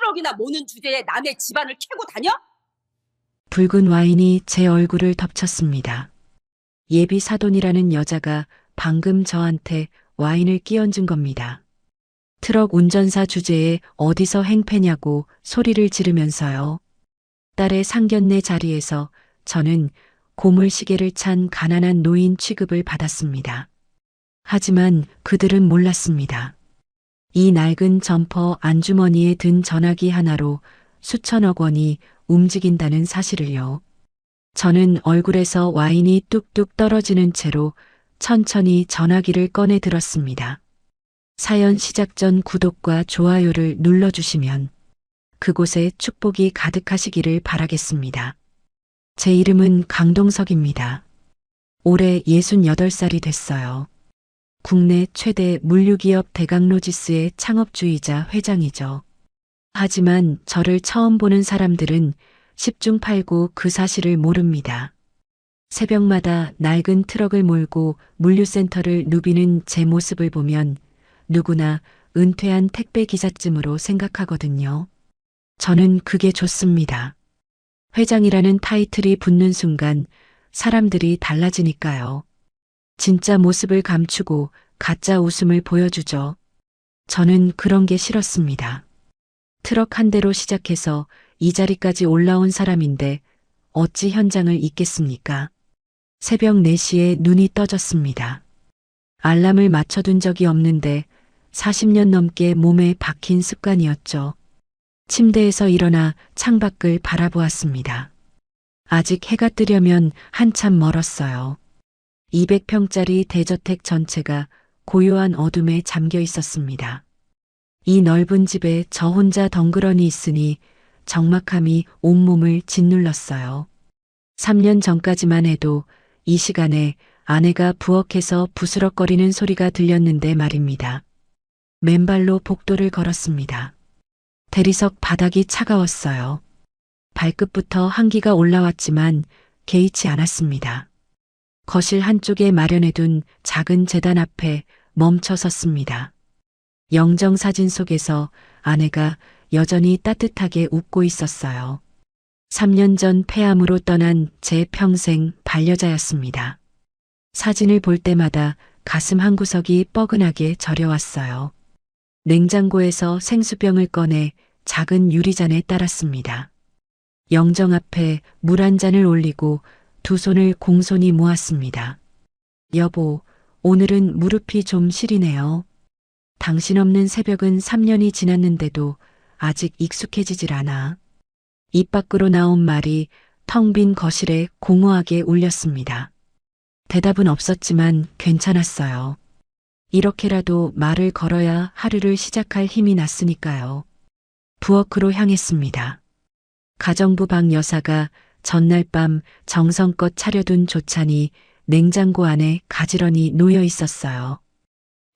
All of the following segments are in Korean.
트럭이나 모는 주제에 남의 집안을 캐고 다녀? 붉은 와인이 제 얼굴을 덮쳤습니다. 예비 사돈이라는 여자가 방금 저한테 와인을 끼얹은 겁니다. 트럭 운전사 주제에 어디서 행패냐고 소리를 지르면서요. 딸의 상견례 자리에서 저는 고물시계를 찬 가난한 노인 취급을 받았습니다. 하지만 그들은 몰랐습니다. 이 낡은 점퍼 안주머니에 든 전화기 하나로 수천억 원이 움직인다는 사실을요. 저는 얼굴에서 와인이 뚝뚝 떨어지는 채로 천천히 전화기를 꺼내 들었습니다. 사연 시작 전 구독과 좋아요를 눌러주시면 그곳에 축복이 가득하시기를 바라겠습니다. 제 이름은 강동석입니다. 올해 68살이 됐어요. 국내 최대 물류기업 대강로지스의 창업주이자 회장이죠. 하지만 저를 처음 보는 사람들은 10중 8구 그 사실을 모릅니다. 새벽마다 낡은 트럭을 몰고 물류센터를 누비는 제 모습을 보면 누구나 은퇴한 택배 기사쯤으로 생각하거든요. 저는 그게 좋습니다. 회장이라는 타이틀이 붙는 순간 사람들이 달라지니까요. 진짜 모습을 감추고 가짜 웃음을 보여주죠. 저는 그런 게 싫었습니다. 트럭 한 대로 시작해서 이 자리까지 올라온 사람인데 어찌 현장을 잊겠습니까? 새벽 4시에 눈이 떠졌습니다. 알람을 맞춰둔 적이 없는데 40년 넘게 몸에 박힌 습관이었죠. 침대에서 일어나 창밖을 바라보았습니다. 아직 해가 뜨려면 한참 멀었어요. 200평짜리 대저택 전체가 고요한 어둠에 잠겨 있었습니다. 이 넓은 집에 저 혼자 덩그러니 있으니 적막함이 온몸을 짓눌렀어요. 3년 전까지만 해도 이 시간에 아내가 부엌에서 부스럭거리는 소리가 들렸는데 말입니다. 맨발로 복도를 걸었습니다. 대리석 바닥이 차가웠어요. 발끝부터 한기가 올라왔지만 개의치 않았습니다. 거실 한쪽에 마련해둔 작은 제단 앞에 멈춰 섰습니다. 영정사진 속에서 아내가 여전히 따뜻하게 웃고 있었어요. 3년 전 폐암으로 떠난 제 평생 반려자였습니다. 사진을 볼 때마다 가슴 한구석이 뻐근하게 저려왔어요. 냉장고에서 생수병을 꺼내 작은 유리잔에 따랐습니다. 영정 앞에 물 한 잔을 올리고 두 손을 공손히 모았습니다. 여보, 오늘은 무릎이 좀 시리네요. 당신 없는 새벽은 3년이 지났는데도 아직 익숙해지질 않아. 입 밖으로 나온 말이 텅 빈 거실에 공허하게 울렸습니다. 대답은 없었지만 괜찮았어요. 이렇게라도 말을 걸어야 하루를 시작할 힘이 났으니까요. 부엌으로 향했습니다. 가정부 방 여사가 전날 밤 정성껏 차려둔 조찬이 냉장고 안에 가지런히 놓여 있었어요.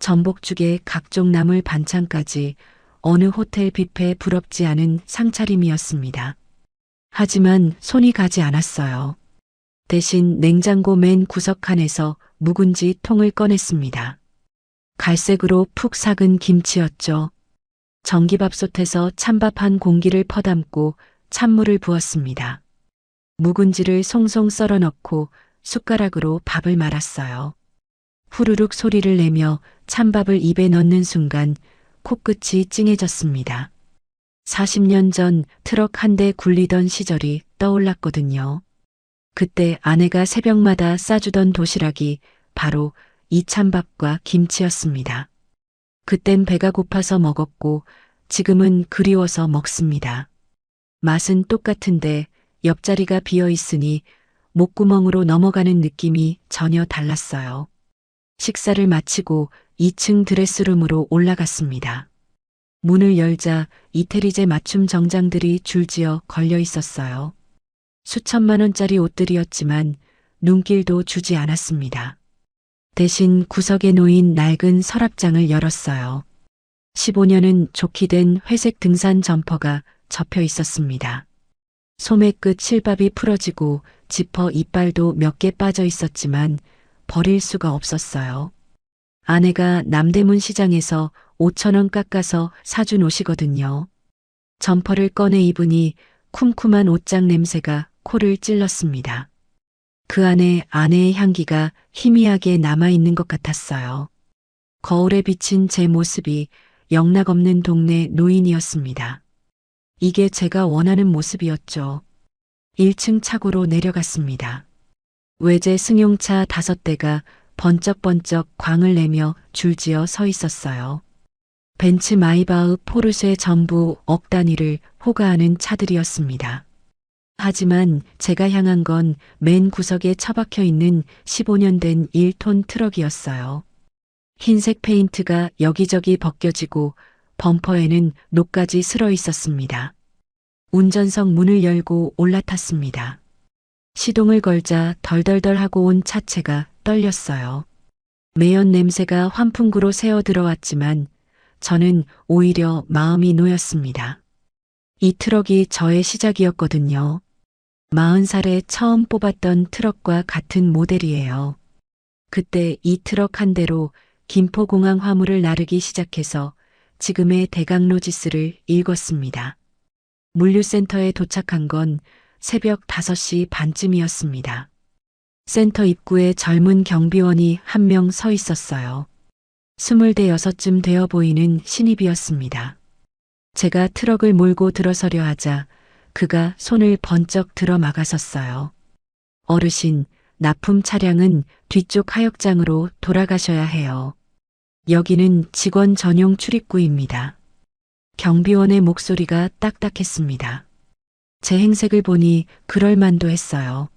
전복죽에 각종 나물 반찬까지 어느 호텔 뷔페에 부럽지 않은 상차림이었습니다. 하지만 손이 가지 않았어요. 대신 냉장고 맨 구석칸에서 묵은지 통을 꺼냈습니다. 갈색으로 푹 삭은 김치였죠. 전기밥솥에서 찬밥 한 공기를 퍼담고 찬물을 부었습니다. 묵은지를 송송 썰어 넣고 숟가락으로 밥을 말았어요. 후루룩 소리를 내며 찬밥을 입에 넣는 순간 코끝이 찡해졌습니다. 40년 전 트럭 한 대 굴리던 시절이 떠올랐거든요. 그때 아내가 새벽마다 싸주던 도시락이 바로 이 찬밥과 김치였습니다. 그땐 배가 고파서 먹었고 지금은 그리워서 먹습니다. 맛은 똑같은데 옆자리가 비어 있으니 목구멍으로 넘어가는 느낌이 전혀 달랐어요. 식사를 마치고 2층 드레스룸으로 올라갔습니다. 문을 열자 이태리제 맞춤 정장들이 줄지어 걸려 있었어요. 수천만 원짜리 옷들이었지만 눈길도 주지 않았습니다. 대신 구석에 놓인 낡은 서랍장을 열었어요. 15년은 좋게 된 회색 등산 점퍼가 접혀 있었습니다. 소매 끝 실밥이 풀어지고 지퍼 이빨도 몇 개 빠져 있었지만 버릴 수가 없었어요. 아내가 남대문 시장에서 5,000원 깎아서 사준 옷이거든요. 점퍼를 꺼내 입으니 쿰쿰한 옷장 냄새가 코를 찔렀습니다. 그 안에 아내의 향기가 희미하게 남아있는 것 같았어요. 거울에 비친 제 모습이 영락없는 동네 노인이었습니다. 이게 제가 원하는 모습이었죠. 1층 차고로 내려갔습니다. 외제 승용차 5대가 번쩍번쩍 광을 내며 줄지어 서 있었어요. 벤츠, 마이바흐, 포르쉐 전부 억 단위를 호가하는 차들이었습니다. 하지만 제가 향한 건 맨 구석에 처박혀 있는 15년 된 1톤 트럭이었어요. 흰색 페인트가 여기저기 벗겨지고 범퍼에는 녹까지 슬어 있었습니다. 운전석 문을 열고 올라탔습니다. 시동을 걸자 덜덜덜하고 온 차체가 떨렸어요. 매연 냄새가 환풍구로 새어 들어왔지만 저는 오히려 마음이 놓였습니다. 이 트럭이 저의 시작이었거든요. 40살에 처음 뽑았던 트럭과 같은 모델이에요. 그때 이 트럭 한 대로 김포공항 화물을 나르기 시작해서 지금의 대강로지스를 읽었습니다. 물류센터에 도착한 건 새벽 5시 반쯤이었습니다. 센터 입구에 젊은 경비원이 한 명 서 있었어요. 26쯤 되어 보이는 신입이었습니다. 제가 트럭을 몰고 들어서려 하자 그가 손을 번쩍 들어 막아섰어요. 어르신, 납품 차량은 뒤쪽 하역장으로 돌아가셔야 해요. 여기는 직원 전용 출입구입니다. 경비원의 목소리가 딱딱했습니다. 제 행색을 보니 그럴만도 했어요.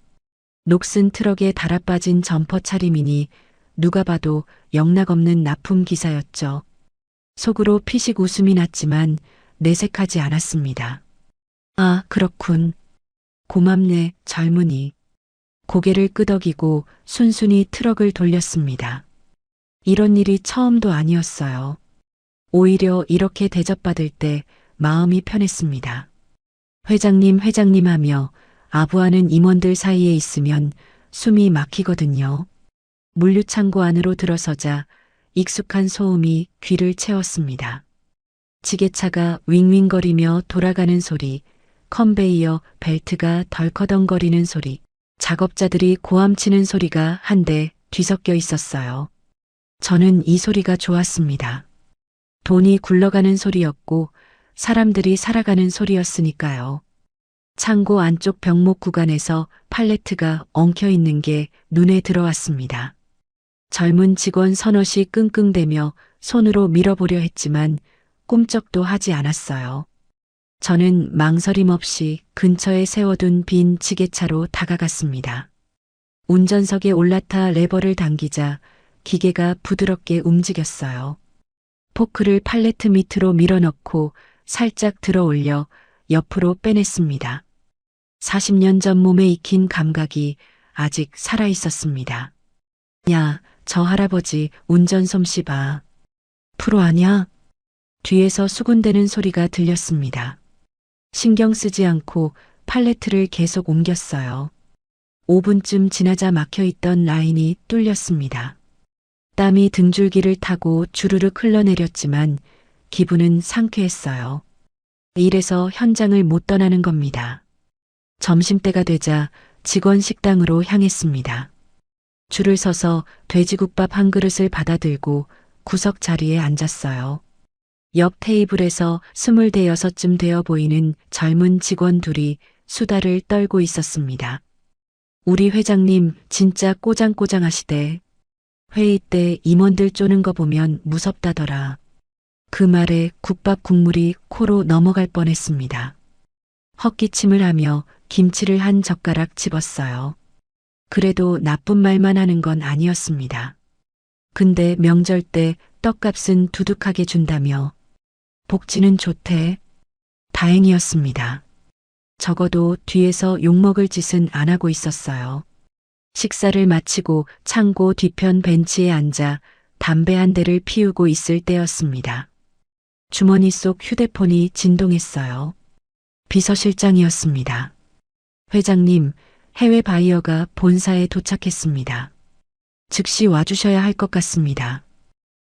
녹슨 트럭에 달아빠진 점퍼 차림이니 누가 봐도 영락없는 납품 기사였죠. 속으로 피식 웃음이 났지만 내색하지 않았습니다. 아, 그렇군. 고맙네, 젊은이. 고개를 끄덕이고 순순히 트럭을 돌렸습니다. 이런 일이 처음도 아니었어요. 오히려 이렇게 대접받을 때 마음이 편했습니다. 회장님, 회장님 하며 아부하는 임원들 사이에 있으면 숨이 막히거든요. 물류창고 안으로 들어서자 익숙한 소음이 귀를 채웠습니다. 지게차가 윙윙거리며 돌아가는 소리, 컨베이어 벨트가 덜커덩거리는 소리, 작업자들이 고함치는 소리가 한데 뒤섞여 있었어요. 저는 이 소리가 좋았습니다. 돈이 굴러가는 소리였고 사람들이 살아가는 소리였으니까요. 창고 안쪽 벽목 구간에서 팔레트가 엉켜 있는 게 눈에 들어왔습니다. 젊은 직원 서너시 끙끙대며 손으로 밀어보려 했지만 꼼짝도 하지 않았어요. 저는 망설임 없이 근처에 세워둔 빈 지게차로 다가갔습니다. 운전석에 올라타 레버를 당기자 기계가 부드럽게 움직였어요. 포크를 팔레트 밑으로 밀어넣고 살짝 들어 올려 옆으로 빼냈습니다. 40년 전 몸에 익힌 감각이 아직 살아 있었습니다. 야, 저 할아버지 운전 솜씨 봐. 프로 아냐? 뒤에서 수군대는 소리가 들렸습니다. 신경 쓰지 않고 팔레트를 계속 옮겼어요. 5분쯤 지나자 막혀있던 라인이 뚫렸습니다. 땀이 등줄기를 타고 주르륵 흘러내렸지만 기분은 상쾌했어요. 이래서 현장을 못 떠나는 겁니다. 점심때가 되자 직원 식당으로 향했습니다. 줄을 서서 돼지국밥 한 그릇을 받아들고 구석 자리에 앉았어요. 옆 테이블에서 26쯤 되어 보이는 젊은 직원 둘이 수다를 떨고 있었습니다. 우리 회장님 진짜 꼬장꼬장하시대. 회의 때 임원들 쪼는 거 보면 무섭다더라. 그 말에 국밥 국물이 코로 넘어갈 뻔했습니다. 헛기침을 하며 김치를 한 젓가락 집었어요. 그래도 나쁜 말만 하는 건 아니었습니다. 근데 명절 때 떡값은 두둑하게 준다며 복지는 좋대. 다행이었습니다. 적어도 뒤에서 욕먹을 짓은 안 하고 있었어요. 식사를 마치고 창고 뒤편 벤치에 앉아 담배 한 대를 피우고 있을 때였습니다. 주머니 속 휴대폰이 진동했어요. 비서실장이었습니다. 회장님, 해외 바이어가 본사에 도착했습니다. 즉시 와주셔야 할 것 같습니다.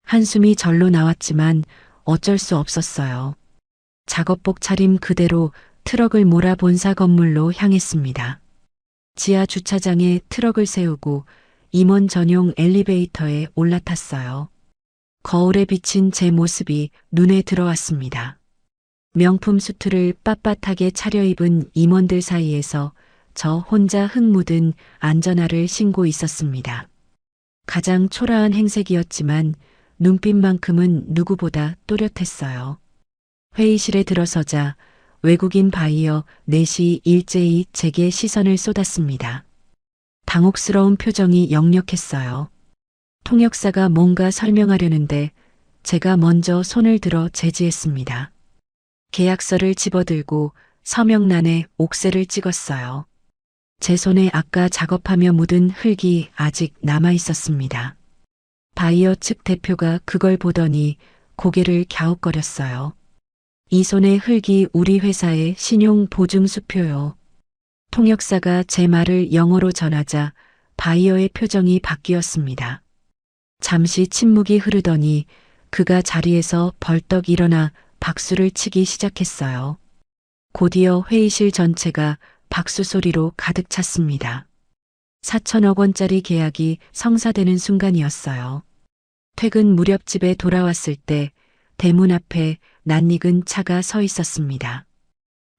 한숨이 절로 나왔지만 어쩔 수 없었어요. 작업복 차림 그대로 트럭을 몰아 본사 건물로 향했습니다. 지하 주차장에 트럭을 세우고 임원 전용 엘리베이터에 올라탔어요. 거울에 비친 제 모습이 눈에 들어왔습니다. 명품 수트를 빳빳하게 차려입은 임원들 사이에서 저 혼자 흙 묻은 안전화를 신고 있었습니다. 가장 초라한 행색이었지만 눈빛만큼은 누구보다 또렷했어요. 회의실에 들어서자 외국인 바이어 넷이 일제히 제게 시선을 쏟았습니다. 당혹스러운 표정이 역력했어요. 통역사가 뭔가 설명하려는데 제가 먼저 손을 들어 제지했습니다. 계약서를 집어들고 서명란에 옥새를 찍었어요. 제 손에 아까 작업하며 묻은 흙이 아직 남아 있었습니다. 바이어 측 대표가 그걸 보더니 고개를 갸웃거렸어요. 이 손의 흙이 우리 회사의 신용 보증수표요. 통역사가 제 말을 영어로 전하자 바이어의 표정이 바뀌었습니다. 잠시 침묵이 흐르더니 그가 자리에서 벌떡 일어나 박수를 치기 시작했어요. 곧이어 회의실 전체가 박수 소리로 가득 찼습니다. 4천억 원짜리 계약이 성사되는 순간이었어요. 퇴근 무렵 집에 돌아왔을 때 대문 앞에 낯익은 차가 서 있었습니다.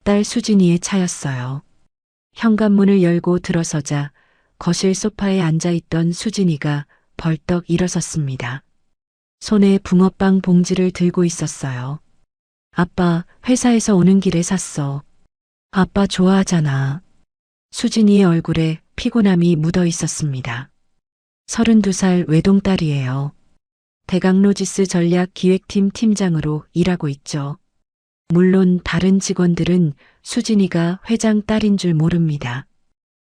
딸 수진이의 차였어요. 현관문을 열고 들어서자 거실 소파에 앉아있던 수진이가 벌떡 일어섰습니다. 손에 붕어빵 봉지를 들고 있었어요. 아빠, 회사에서 오는 길에 샀어. 아빠 좋아하잖아. 수진이의 얼굴에 피곤함이 묻어 있었습니다. 32살 외동딸이에요. 대강로지스 전략기획팀 팀장으로 일하고 있죠. 물론 다른 직원들은 수진이가 회장 딸인 줄 모릅니다.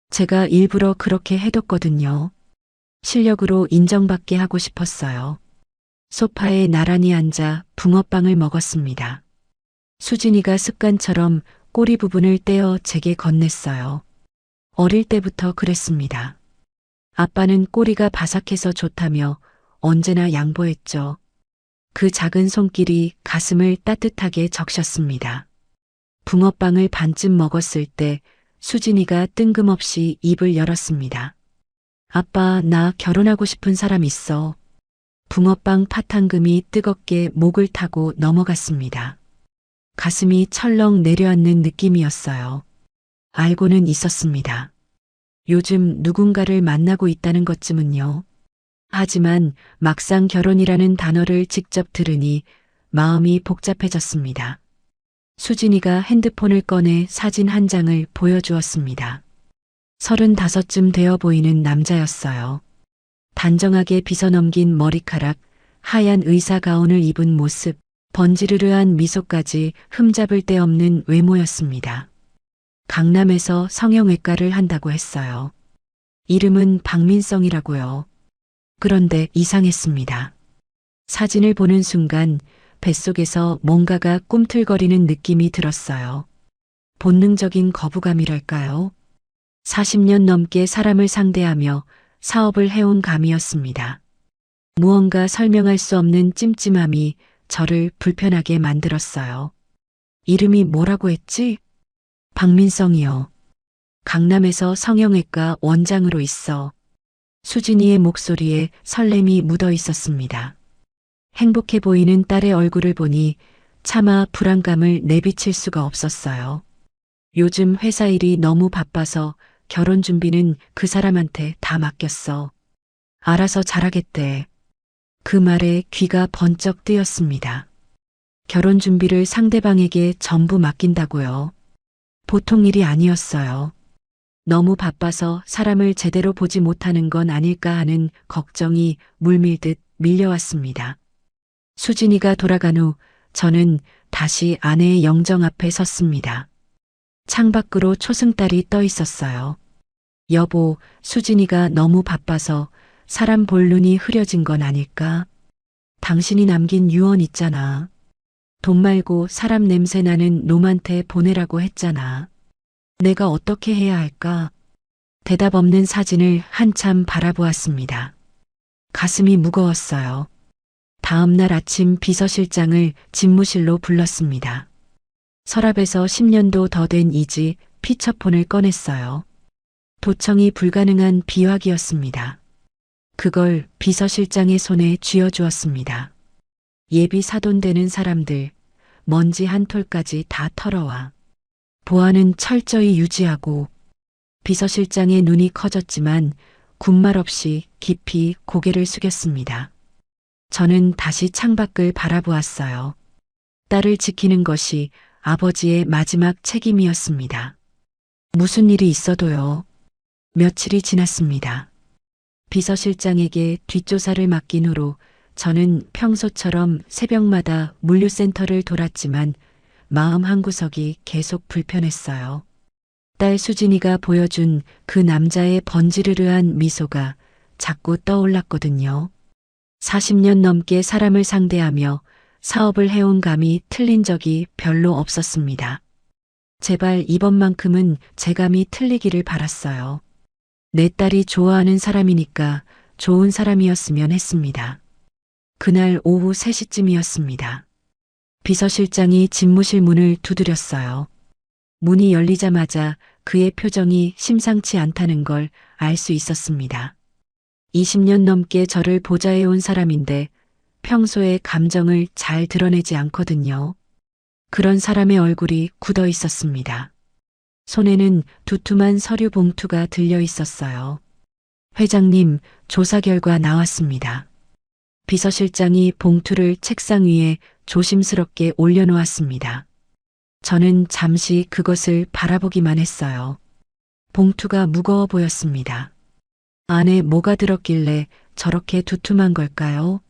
제가 일부러 그렇게 해뒀거든요. 실력으로 인정받게 하고 싶었어요. 소파에 나란히 앉아 붕어빵을 먹었습니다. 수진이가 습관처럼 꼬리 부분을 떼어 제게 건넸어요. 어릴 때부터 그랬습니다. 아빠는 꼬리가 바삭해서 좋다며 언제나 양보했죠. 그 작은 손길이 가슴을 따뜻하게 적셨습니다. 붕어빵을 반쯤 먹었을 때 수진이가 뜬금없이 입을 열었습니다. 아빠, 나 결혼하고 싶은 사람 있어. 붕어빵 팥1금이 뜨겁게 목을 타고 넘어갔습니다. 가슴이 철렁 내려앉는 느낌이었어요. 알고는 있었습니다. 요즘 누군가를 만나고 있다는 것쯤은요. 하지만 막상 결혼이라는 단어를 직접 들으니 마음이 복잡해졌습니다. 수진이가 핸드폰을 꺼내 사진 한 장을 보여주었습니다. 35쯤 되어 보이는 남자였어요. 단정하게 빗어넘긴 머리카락, 하얀 의사 가운을 입은 모습, 번지르르한 미소까지 흠잡을 데 없는 외모였습니다. 강남에서 성형외과를 한다고 했어요. 이름은 박민성이라고요. 그런데 이상했습니다. 사진을 보는 순간 뱃속에서 뭔가가 꿈틀거리는 느낌이 들었어요. 본능적인 거부감이랄까요? 40년 넘게 사람을 상대하며 사업을 해온 감이었습니다. 무언가 설명할 수 없는 찜찜함이 저를 불편하게 만들었어요. 이름이 뭐라고 했지? 박민성이요. 강남에서 성형외과 원장으로 있어. 수진이의 목소리에 설렘이 묻어 있었습니다. 행복해 보이는 딸의 얼굴을 보니 차마 불안감을 내비칠 수가 없었어요. 요즘 회사 일이 너무 바빠서 결혼 준비는 그 사람한테 다 맡겼어. 알아서 잘하겠대. 그 말에 귀가 번쩍 뜨였습니다. 결혼 준비를 상대방에게 전부 맡긴다고요. 보통 일이 아니었어요. 너무 바빠서 사람을 제대로 보지 못하는 건 아닐까 하는 걱정이 물밀듯 밀려왔습니다. 수진이가 돌아간 후 저는 다시 아내의 영정 앞에 섰습니다. 창밖으로 초승달이 떠 있었어요. 여보, 수진이가 너무 바빠서 사람 볼 눈이 흐려진 건 아닐까? 당신이 남긴 유언 있잖아. 돈 말고 사람 냄새 나는 놈한테 보내라고 했잖아. 내가 어떻게 해야 할까? 대답 없는 사진을 한참 바라보았습니다. 가슴이 무거웠어요. 다음 날 아침 비서실장을 집무실로 불렀습니다. 서랍에서 10년도 더 된 이지 피처폰을 꺼냈어요. 도청이 불가능한 비화기였습니다. 그걸 비서실장의 손에 쥐어주었습니다. 예비 사돈되는 사람들, 먼지 한 톨까지 다 털어와. 보안은 철저히 유지하고. 비서실장의 눈이 커졌지만 군말 없이 깊이 고개를 숙였습니다. 저는 다시 창밖을 바라보았어요. 딸을 지키는 것이 아버지의 마지막 책임이었습니다. 무슨 일이 있어도요. 며칠이 지났습니다. 비서실장에게 뒷조사를 맡긴 후로 저는 평소처럼 새벽마다 물류센터를 돌았지만 마음 한구석이 계속 불편했어요. 딸 수진이가 보여준 그 남자의 번지르르한 미소가 자꾸 떠올랐거든요. 40년 넘게 사람을 상대하며 사업을 해온 감이 틀린 적이 별로 없었습니다. 제발 이번만큼은 제 감이 틀리기를 바랐어요. 내 딸이 좋아하는 사람이니까 좋은 사람이었으면 했습니다. 그날 오후 3시쯤이었습니다. 비서실장이 집무실 문을 두드렸어요. 문이 열리자마자 그의 표정이 심상치 않다는 걸 알 수 있었습니다. 20년 넘게 저를 보좌해온 사람인데 평소에 감정을 잘 드러내지 않거든요. 그런 사람의 얼굴이 굳어 있었습니다. 손에는 두툼한 서류 봉투가 들려 있었어요. 회장님, 조사 결과 나왔습니다. 비서실장이 봉투를 책상 위에 조심스럽게 올려놓았습니다. 저는 잠시 그것을 바라보기만 했어요. 봉투가 무거워 보였습니다. 안에 뭐가 들었길래 저렇게 두툼한 걸까요?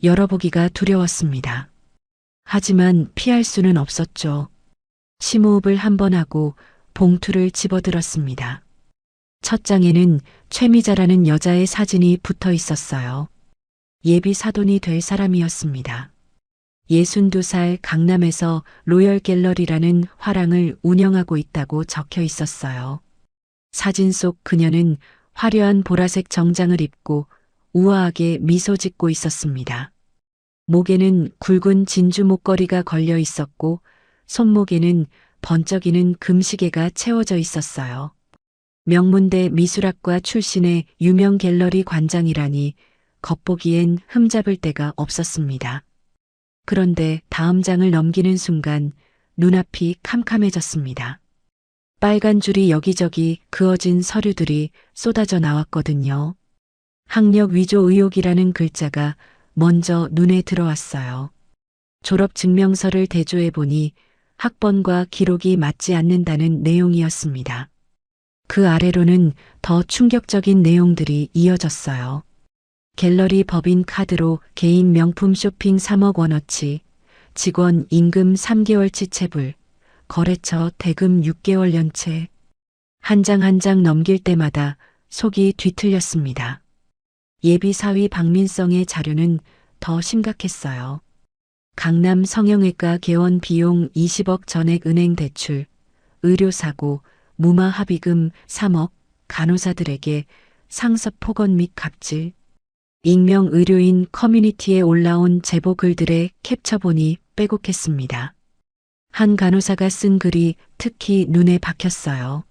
열어보기가 두려웠습니다. 하지만 피할 수는 없었죠. 심호흡을 한 번 하고 봉투를 집어들었습니다. 첫 장에는 최미자라는 여자의 사진이 붙어 있었어요. 예비 사돈이 될 사람이었습니다. 62살 강남에서 로열 갤러리라는 화랑을 운영하고 있다고 적혀 있었어요. 사진 속 그녀는 화려한 보라색 정장을 입고 우아하게 미소 짓고 있었습니다. 목에는 굵은 진주 목걸이가 걸려 있었고 손목에는 번쩍이는 금시계가 채워져 있었어요. 명문대 미술학과 출신의 유명 갤러리 관장이라니 겉보기엔 흠잡을 데가 없었습니다. 그런데 다음 장을 넘기는 순간 눈앞이 캄캄해졌습니다. 빨간 줄이 여기저기 그어진 서류들이 쏟아져 나왔거든요. 학력 위조 의혹이라는 글자가 먼저 눈에 들어왔어요. 졸업 증명서를 대조해 보니 학번과 기록이 맞지 않는다는 내용이었습니다. 그 아래로는 더 충격적인 내용들이 이어졌어요. 갤러리 법인 카드로 개인 명품 쇼핑 3억 원어치, 직원 임금 3개월치 체불, 거래처 대금 6개월 연체. 한 장 한 장 넘길 때마다 속이 뒤틀렸습니다. 예비 사위 박민성의 자료는 더 심각했어요. 강남 성형외과 개원 비용 20억 전액 은행 대출, 의료사고, 무마 합의금 3억, 간호사들에게 상습 폭언 및 갑질, 익명 의료인 커뮤니티에 올라온 제보 글들의 캡처본이 빼곡했습니다. 한 간호사가 쓴 글이 특히 눈에 박혔어요.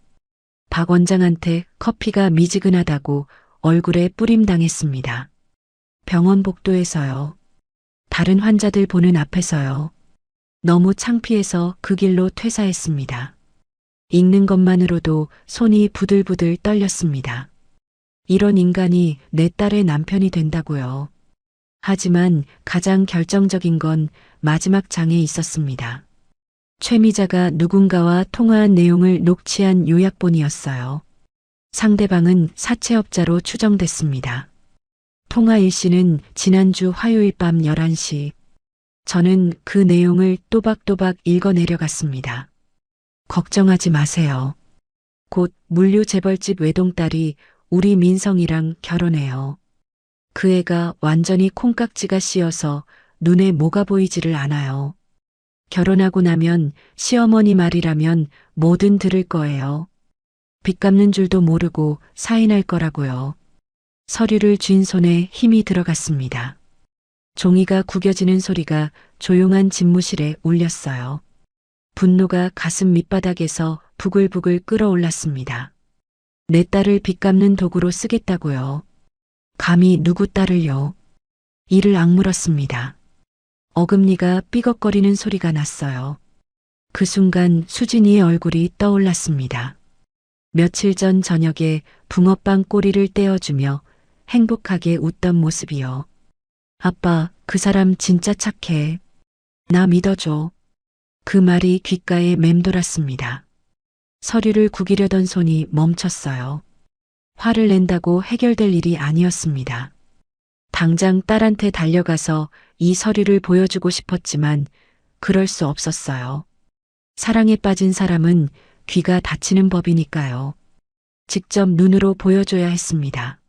박 원장한테 커피가 미지근하다고 얼굴에 뿌림 당했습니다. 병원 복도에서요. 다른 환자들 보는 앞에서요. 너무 창피해서 그 길로 퇴사했습니다. 읽는 것만으로도 손이 부들부들 떨렸습니다. 이런 인간이 내 딸의 남편이 된다고요. 하지만 가장 결정적인 건 마지막 장에 있었습니다. 최미자가 누군가와 통화한 내용을 녹취한 요약본이었어요. 상대방은 사채업자로 추정됐습니다. 통화 일시는 지난주 화요일 밤 11시. 저는 그 내용을 또박또박 읽어내려갔습니다. 걱정하지 마세요. 곧 물류 재벌집 외동딸이 우리 민성이랑 결혼해요. 그 애가 완전히 콩깍지가 씌어서 눈에 뭐가 보이지를 않아요. 결혼하고 나면 시어머니 말이라면 뭐든 들을 거예요. 빚 갚는 줄도 모르고 사인할 거라고요. 서류를 쥔 손에 힘이 들어갔습니다. 종이가 구겨지는 소리가 조용한 집무실에 울렸어요. 분노가 가슴 밑바닥에서 부글부글 끓어올랐습니다. 내 딸을 빚 갚는 도구로 쓰겠다고요. 감히 누구 딸을요? 이를 악물었습니다. 어금니가 삐걱거리는 소리가 났어요. 그 순간 수진이의 얼굴이 떠올랐습니다. 며칠 전 저녁에 붕어빵 꼬리를 떼어주며 행복하게 웃던 모습이요. 아빠, 그 사람 진짜 착해. 나 믿어줘. 그 말이 귓가에 맴돌았습니다. 서류를 구기려던 손이 멈췄어요. 화를 낸다고 해결될 일이 아니었습니다. 당장 딸한테 달려가서 이 서류를 보여주고 싶었지만 그럴 수 없었어요. 사랑에 빠진 사람은 귀가 닫히는 법이니까요. 직접 눈으로 보여줘야 했습니다.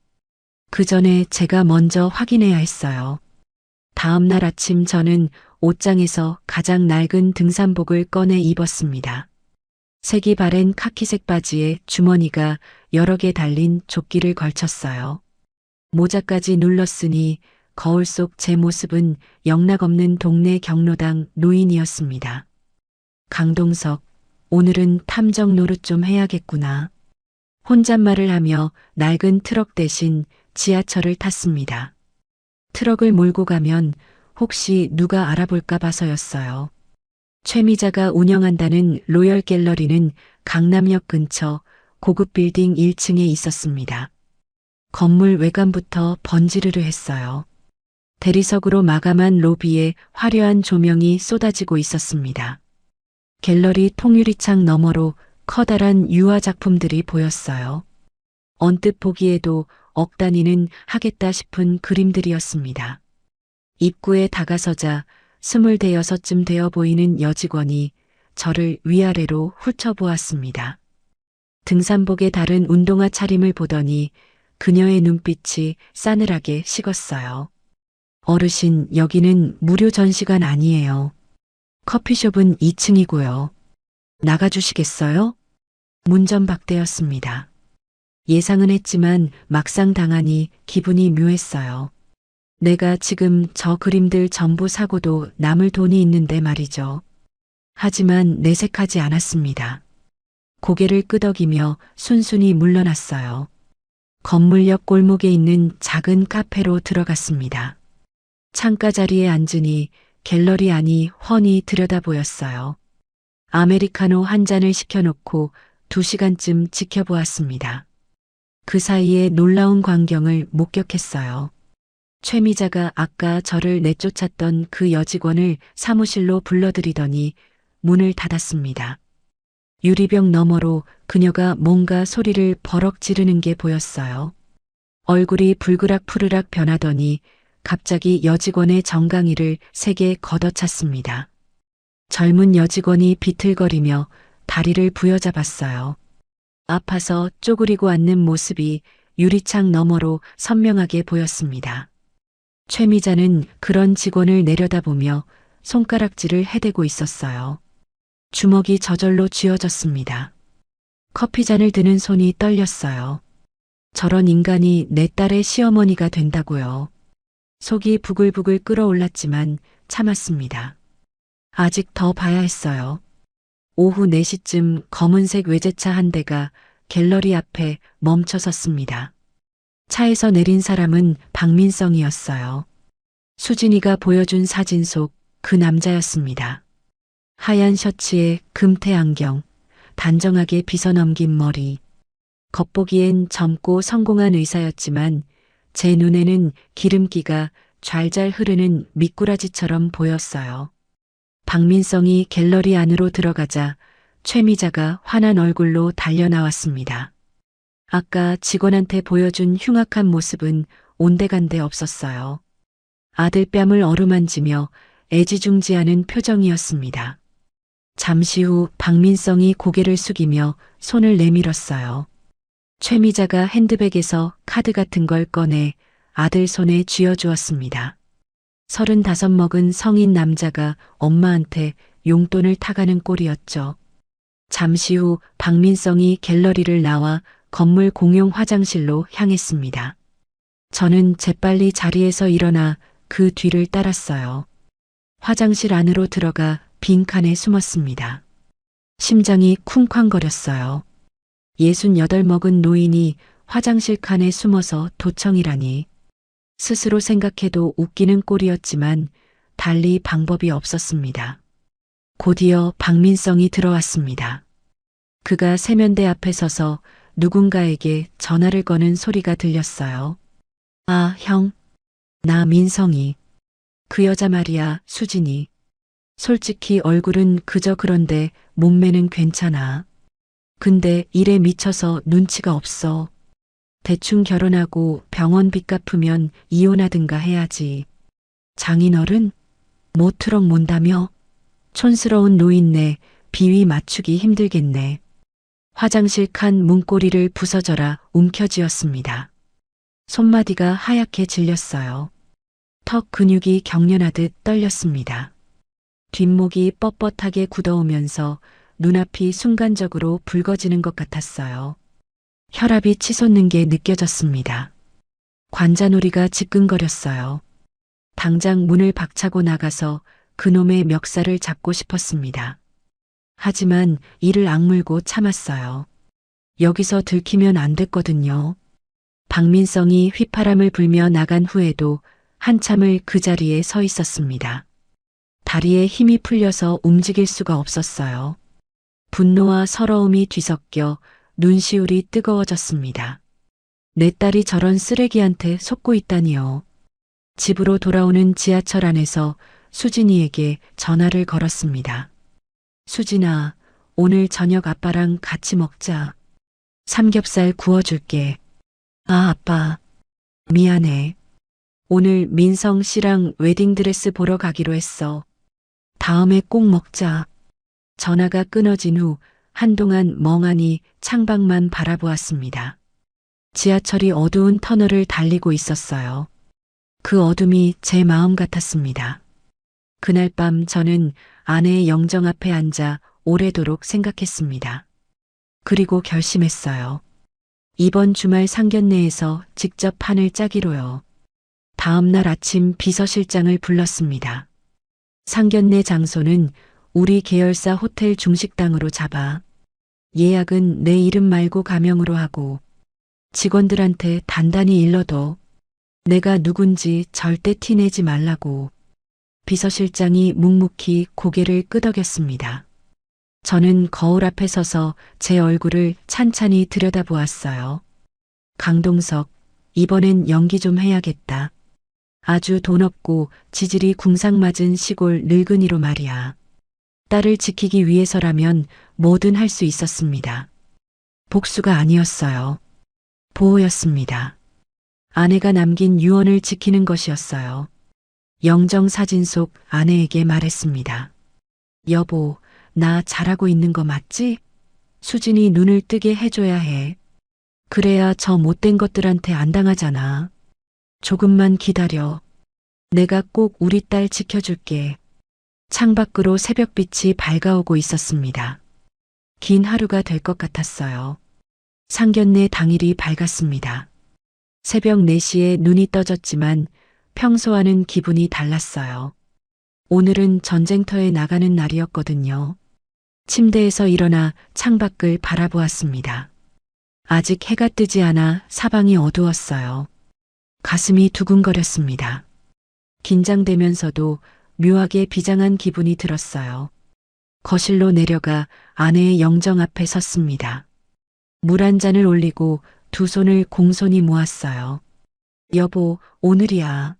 그 전에 제가 먼저 확인해야 했어요. 다음 날 아침 저는 옷장에서 가장 낡은 등산복을 꺼내 입었습니다. 색이 바랜 카키색 바지에 주머니가 여러 개 달린 조끼를 걸쳤어요. 모자까지 눌렀으니 거울 속 제 모습은 영락없는 동네 경로당 노인이었습니다. 강동석, 오늘은 탐정 노릇 좀 해야겠구나. 혼잣말을 하며 낡은 트럭 대신 지하철을 탔습니다. 트럭을 몰고 가면 혹시 누가 알아볼까 봐서였어요. 최미자가 운영한다는 로열 갤러리는 강남역 근처 고급 빌딩 1층에 있었습니다. 건물 외관부터 번지르르 했어요. 대리석으로 마감한 로비에 화려한 조명이 쏟아지고 있었습니다. 갤러리 통유리창 너머로 커다란 유화 작품들이 보였어요. 언뜻 보기에도 억 단위는 하겠다 싶은 그림들이었습니다. 입구에 다가서자 26쯤 되어 보이는 여직원이 저를 위아래로 훑어보았습니다. 등산복에 다른 운동화 차림을 보더니 그녀의 눈빛이 싸늘하게 식었어요. 어르신, 여기는 무료 전시관 아니에요. 커피숍은 2층이고요. 나가주시겠어요? 문전박대였습니다. 예상은 했지만 막상 당하니 기분이 묘했어요. 내가 지금 저 그림들 전부 사고도 남을 돈이 있는데 말이죠. 하지만 내색하지 않았습니다. 고개를 끄덕이며 순순히 물러났어요. 건물 옆 골목에 있는 작은 카페로 들어갔습니다. 창가 자리에 앉으니 갤러리 안이 훤히 들여다 보였어요. 아메리카노 한 잔을 시켜놓고 2시간쯤 지켜보았습니다. 그 사이에 놀라운 광경을 목격했어요. 최미자가 아까 저를 내쫓았던 그 여직원을 사무실로 불러들이더니 문을 닫았습니다. 유리병 너머로 그녀가 뭔가 소리를 버럭 지르는 게 보였어요. 얼굴이 불그락 변하더니 갑자기 여직원의 정강이를 세게 걷어찼습니다. 젊은 여직원이 비틀거리며 다리를 부여잡았어요. 아파서 쪼그리고 앉는 모습이 유리창 너머로 선명하게 보였습니다. 최미자는 그런 직원을 내려다보며 손가락질을 해대고 있었어요. 주먹이 저절로 쥐어졌습니다. 커피잔을 드는 손이 떨렸어요. 저런 인간이 내 딸의 시어머니가 된다고요. 속이 부글부글 끓어올랐지만 참았습니다. 아직 더 봐야 했어요. 오후 4시쯤 검은색 외제차 한 대가 갤러리 앞에 멈춰 섰습니다. 차에서 내린 사람은 박민성이었어요. 수진이가 보여준 사진 속 그 남자였습니다. 하얀 셔츠에 금태 안경, 단정하게 빗어넘긴 머리. 겉보기엔 젊고 성공한 의사였지만 제 눈에는 기름기가 좔좔 흐르는 미꾸라지처럼 보였어요. 박민성이 갤러리 안으로 들어가자 최미자가 화난 얼굴로 달려나왔습니다. 아까 직원한테 보여준 흉악한 모습은 온데간데 없었어요. 아들 뺨을 어루만지며 애지중지하는 표정이었습니다. 잠시 후 박민성이 고개를 숙이며 손을 내밀었어요. 최미자가 핸드백에서 카드 같은 걸 꺼내 아들 손에 쥐어주었습니다. 35 먹은 성인 남자가 엄마한테 용돈을 타가는 꼴이었죠. 잠시 후 박민성이 갤러리를 나와 건물 공용 화장실로 향했습니다. 저는 재빨리 자리에서 일어나 그 뒤를 따랐어요. 화장실 안으로 들어가 빈칸에 숨었습니다. 심장이 쿵쾅거렸어요. 68 먹은 노인이 화장실 칸에 숨어서 도청이라니. 스스로 생각해도 웃기는 꼴이었지만 달리 방법이 없었습니다. 곧이어 박민성이 들어왔습니다. 그가 세면대 앞에 서서 누군가에게 전화를 거는 소리가 들렸어요. 아, 형. 나 민성이. 그 여자 말이야, 수진이. 솔직히 얼굴은 그저 그런데 몸매는 괜찮아. 근데 일에 미쳐서 눈치가 없어. 대충 결혼하고 병원비 갚으면 이혼하든가 해야지. 장인어른? 모트럭 몬다며? 촌스러운 노인네 비위 맞추기 힘들겠네. 화장실 칸 문고리를 부서져라 움켜쥐었습니다. 손마디가 하얗게 질렸어요. 턱 근육이 경련하듯 떨렸습니다. 뒷목이 뻣뻣하게 굳어오면서 눈앞이 순간적으로 붉어지는 것 같았어요. 혈압이 치솟는 게 느껴졌습니다. 관자놀이가 지끈거렸어요. 당장 문을 박차고 나가서 그놈의 멱살을 잡고 싶었습니다. 하지만 이를 악물고 참았어요. 여기서 들키면 안 됐거든요. 박민성이 휘파람을 불며 나간 후에도 한참을 그 자리에 서 있었습니다. 다리에 힘이 풀려서 움직일 수가 없었어요. 분노와 서러움이 뒤섞여 눈시울이 뜨거워졌습니다. 내 딸이 저런 쓰레기한테 속고 있다니요. 집으로 돌아오는 지하철 안에서 수진이에게 전화를 걸었습니다. 수진아, 오늘 저녁 아빠랑 같이 먹자. 삼겹살 구워줄게. 아, 아빠. 미안해. 오늘 민성 씨랑 웨딩드레스 보러 가기로 했어. 다음에 꼭 먹자. 전화가 끊어진 후 한동안 멍하니 창밖만 바라보았습니다. 지하철이 어두운 터널을 달리고 있었어요. 그 어둠이 제 마음 같았습니다. 그날 밤 저는 아내의 영정 앞에 앉아 오래도록 생각했습니다. 그리고 결심했어요. 이번 주말 상견례에서 직접 판을 짜기로요. 다음 날 아침 비서실장을 불렀습니다. 상견례 장소는 우리 계열사 호텔 중식당으로 잡아. 예약은 내 이름 말고 가명으로 하고 직원들한테 단단히 일러둬. 내가 누군지 절대 티내지 말라고. 비서실장이 묵묵히 고개를 끄덕였습니다. 저는 거울 앞에 서서 제 얼굴을 찬찬히 들여다보았어요. 강동석, 이번엔 연기 좀 해야겠다. 아주 돈 없고 지질이 궁상맞은 시골 늙은이로 말이야. 딸을 지키기 위해서라면 뭐든 할 수 있었습니다. 복수가 아니었어요. 보호였습니다. 아내가 남긴 유언을 지키는 것이었어요. 영정 사진 속 아내에게 말했습니다. 여보, 나 잘하고 있는 거 맞지? 수진이 눈을 뜨게 해줘야 해. 그래야 저 못된 것들한테 안 당하잖아. 조금만 기다려. 내가 꼭 우리 딸 지켜줄게. 창밖으로 새벽빛이 밝아오고 있었습니다. 긴 하루가 될 것 같았어요. 상견례 당일이 밝았습니다. 새벽 4시에 눈이 떠졌지만 평소와는 기분이 달랐어요. 오늘은 전쟁터에 나가는 날이었거든요. 침대에서 일어나 창밖을 바라보았습니다. 아직 해가 뜨지 않아 사방이 어두웠어요. 가슴이 두근거렸습니다. 긴장되면서도 묘하게 비장한 기분이 들었어요. 거실로 내려가 아내의 영정 앞에 섰습니다. 물 한 잔을 올리고 두 손을 공손히 모았어요. 여보, 오늘이야.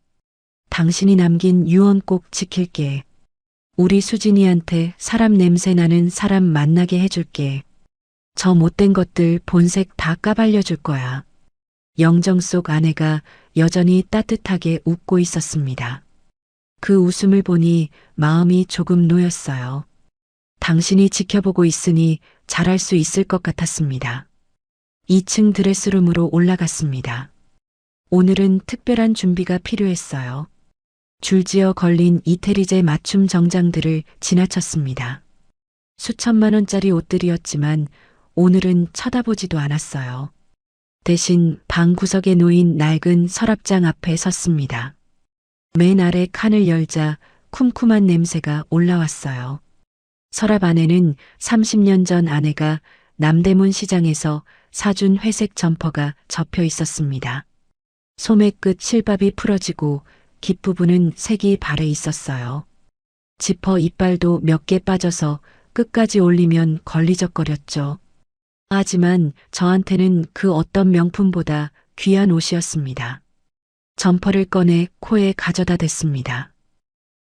당신이 남긴 유언 꼭 지킬게. 우리 수진이한테 사람 냄새 나는 사람 만나게 해줄게. 저 못된 것들 본색 다 까발려줄 거야. 영정 속 아내가 여전히 따뜻하게 웃고 있었습니다. 그 웃음을 보니 마음이 조금 놓였어요. 당신이 지켜보고 있으니 잘할 수 있을 것 같았습니다. 2층 드레스룸으로 올라갔습니다. 오늘은 특별한 준비가 필요했어요. 줄지어 걸린 이태리제 맞춤 정장들을 지나쳤습니다. 수천만 원짜리 옷들이었지만 오늘은 쳐다보지도 않았어요. 대신 방 구석에 놓인 낡은 서랍장 앞에 섰습니다. 맨 아래 칸을 열자 쿰쿰한 냄새가 올라왔어요. 서랍 안에는 30년 전 아내가 남대문 시장에서 사준 회색 점퍼가 접혀 있었습니다. 소매 끝 실밥이 풀어지고 깃부분은 색이 발해 있었어요. 지퍼 이빨도 몇 개 빠져서 끝까지 올리면 걸리적거렸죠. 하지만 저한테는 그 어떤 명품보다 귀한 옷이었습니다. 점퍼를 꺼내 코에 가져다 댔습니다.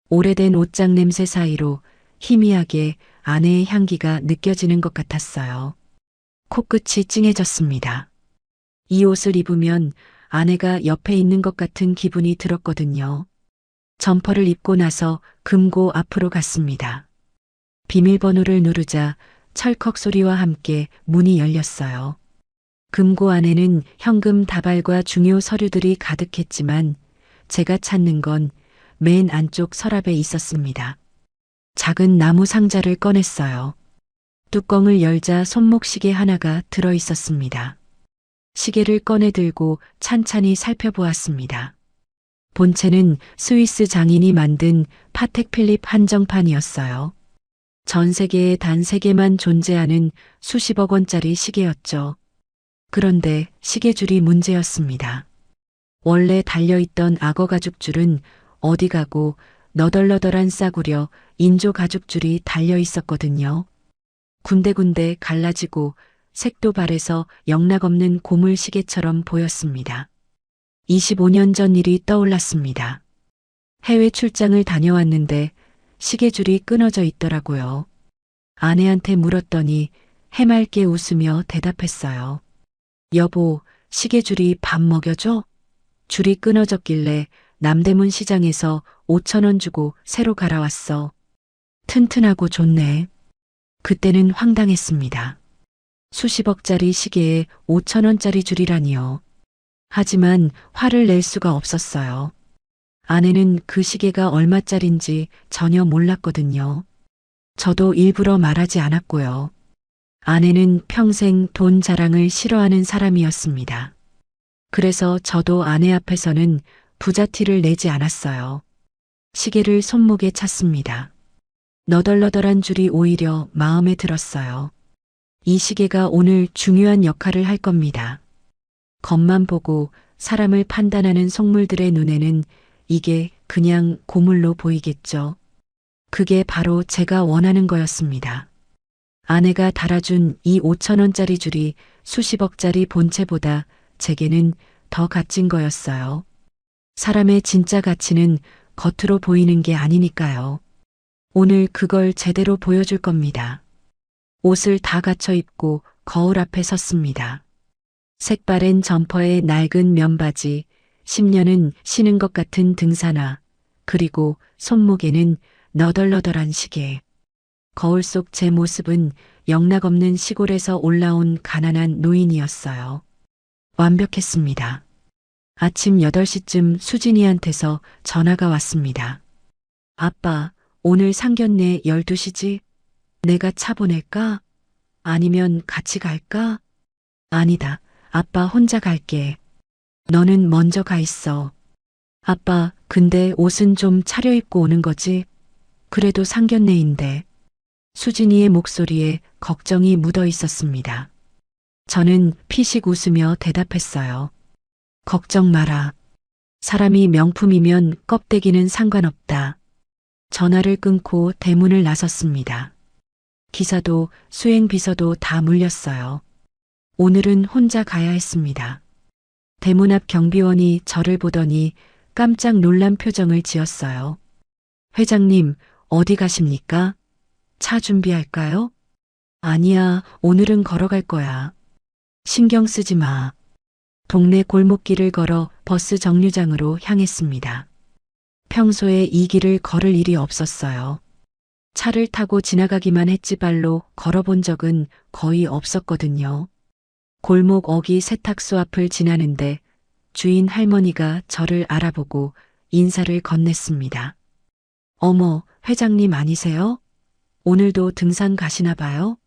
오래된 옷장 냄새 사이로 희미하게 아내의 향기가 느껴지는 것 같았어요. 코끝이 찡해졌습니다. 이 옷을 입으면 아내가 옆에 있는 것 같은 기분이 들었거든요. 점퍼를 입고 나서 금고 앞으로 갔습니다. 비밀번호를 누르자 철컥 소리와 함께 문이 열렸어요. 금고 안에는 현금 다발과 중요 서류들이 가득했지만 제가 찾는 건 맨 안쪽 서랍에 있었습니다. 작은 나무 상자를 꺼냈어요. 뚜껑을 열자 손목시계 하나가 들어 있었습니다. 시계를 꺼내 들고 찬찬히 살펴보았습니다. 본체는 스위스 장인이 만든 파텍 필립 한정판이었어요. 전 세계에 단 3개만 존재하는 수십억 원짜리 시계였죠. 그런데 시계줄이 문제였습니다. 원래 달려있던 악어 가죽줄은 어디 가고 너덜너덜한 싸구려 인조 가죽줄이 달려 있었거든요. 군데군데 갈라지고 색도 바래서 영락없는 고물 시계처럼 보였습니다. 25년 전 일이 떠올랐습니다. 해외 출장을 다녀왔는데 시계줄이 끊어져 있더라고요. 아내한테 물었더니 해맑게 웃으며 대답했어요. 여보, 시계줄이 밥 먹여줘? 줄이 끊어졌길래 남대문 시장에서 5,000원 주고 새로 갈아왔어. 튼튼하고 좋네. 그때는 황당했습니다. 수십억짜리 시계에 5,000원짜리 줄이라니요. 하지만 화를 낼 수가 없었어요. 아내는 그 시계가 얼마짜린지 전혀 몰랐거든요. 저도 일부러 말하지 않았고요. 아내는 평생 돈 자랑을 싫어하는 사람이었습니다. 그래서 저도 아내 앞에서는 부자 티를 내지 않았어요. 시계를 손목에 찼습니다. 너덜너덜한 줄이 오히려 마음에 들었어요. 이 시계가 오늘 중요한 역할을 할 겁니다. 겉만 보고 사람을 판단하는 속물들의 눈에는 이게 그냥 고물로 보이겠죠. 그게 바로 제가 원하는 거였습니다. 아내가 달아준 이 5,000원짜리 줄이 수십억짜리 본체보다 제게는 더 값진 거였어요. 사람의 진짜 가치는 겉으로 보이는 게 아니니까요. 오늘 그걸 제대로 보여줄 겁니다. 옷을 다 갖춰 입고 거울 앞에 섰습니다. 색바랜 점퍼에 낡은 면바지, 10년은 신은 것 같은 등산화, 그리고 손목에는 너덜너덜한 시계. 거울 속 제 모습은 영락없는 시골에서 올라온 가난한 노인이었어요. 완벽했습니다. 아침 8시쯤 수진이한테서 전화가 왔습니다. 아빠, 오늘 상견례 12시지? 내가 차 보낼까? 아니면 같이 갈까? 아니다. 아빠 혼자 갈게. 너는 먼저 가 있어. 아빠, 근데 옷은 좀 차려입고 오는 거지? 그래도 상견례인데. 수진이의 목소리에 걱정이 묻어 있었습니다. 저는 피식 웃으며 대답했어요. 걱정 마라. 사람이 명품이면 껍데기는 상관없다. 전화를 끊고 대문을 나섰습니다. 기사도 수행비서도 다 물렸어요. 오늘은 혼자 가야 했습니다. 대문 앞 경비원이 저를 보더니 깜짝 놀란 표정을 지었어요. 회장님, 어디 가십니까? 차 준비할까요? 아니야, 오늘은 걸어갈 거야. 신경 쓰지 마. 동네 골목길을 걸어 버스 정류장으로 향했습니다. 평소에 이 길을 걸을 일이 없었어요. 차를 타고 지나가기만 했지 발로 걸어본 적은 거의 없었거든요. 골목 어기 세탁소 앞을 지나는데 주인 할머니가 저를 알아보고 인사를 건넸습니다. 어머, 회장님 아니세요? 오늘도 등산 가시나 봐요?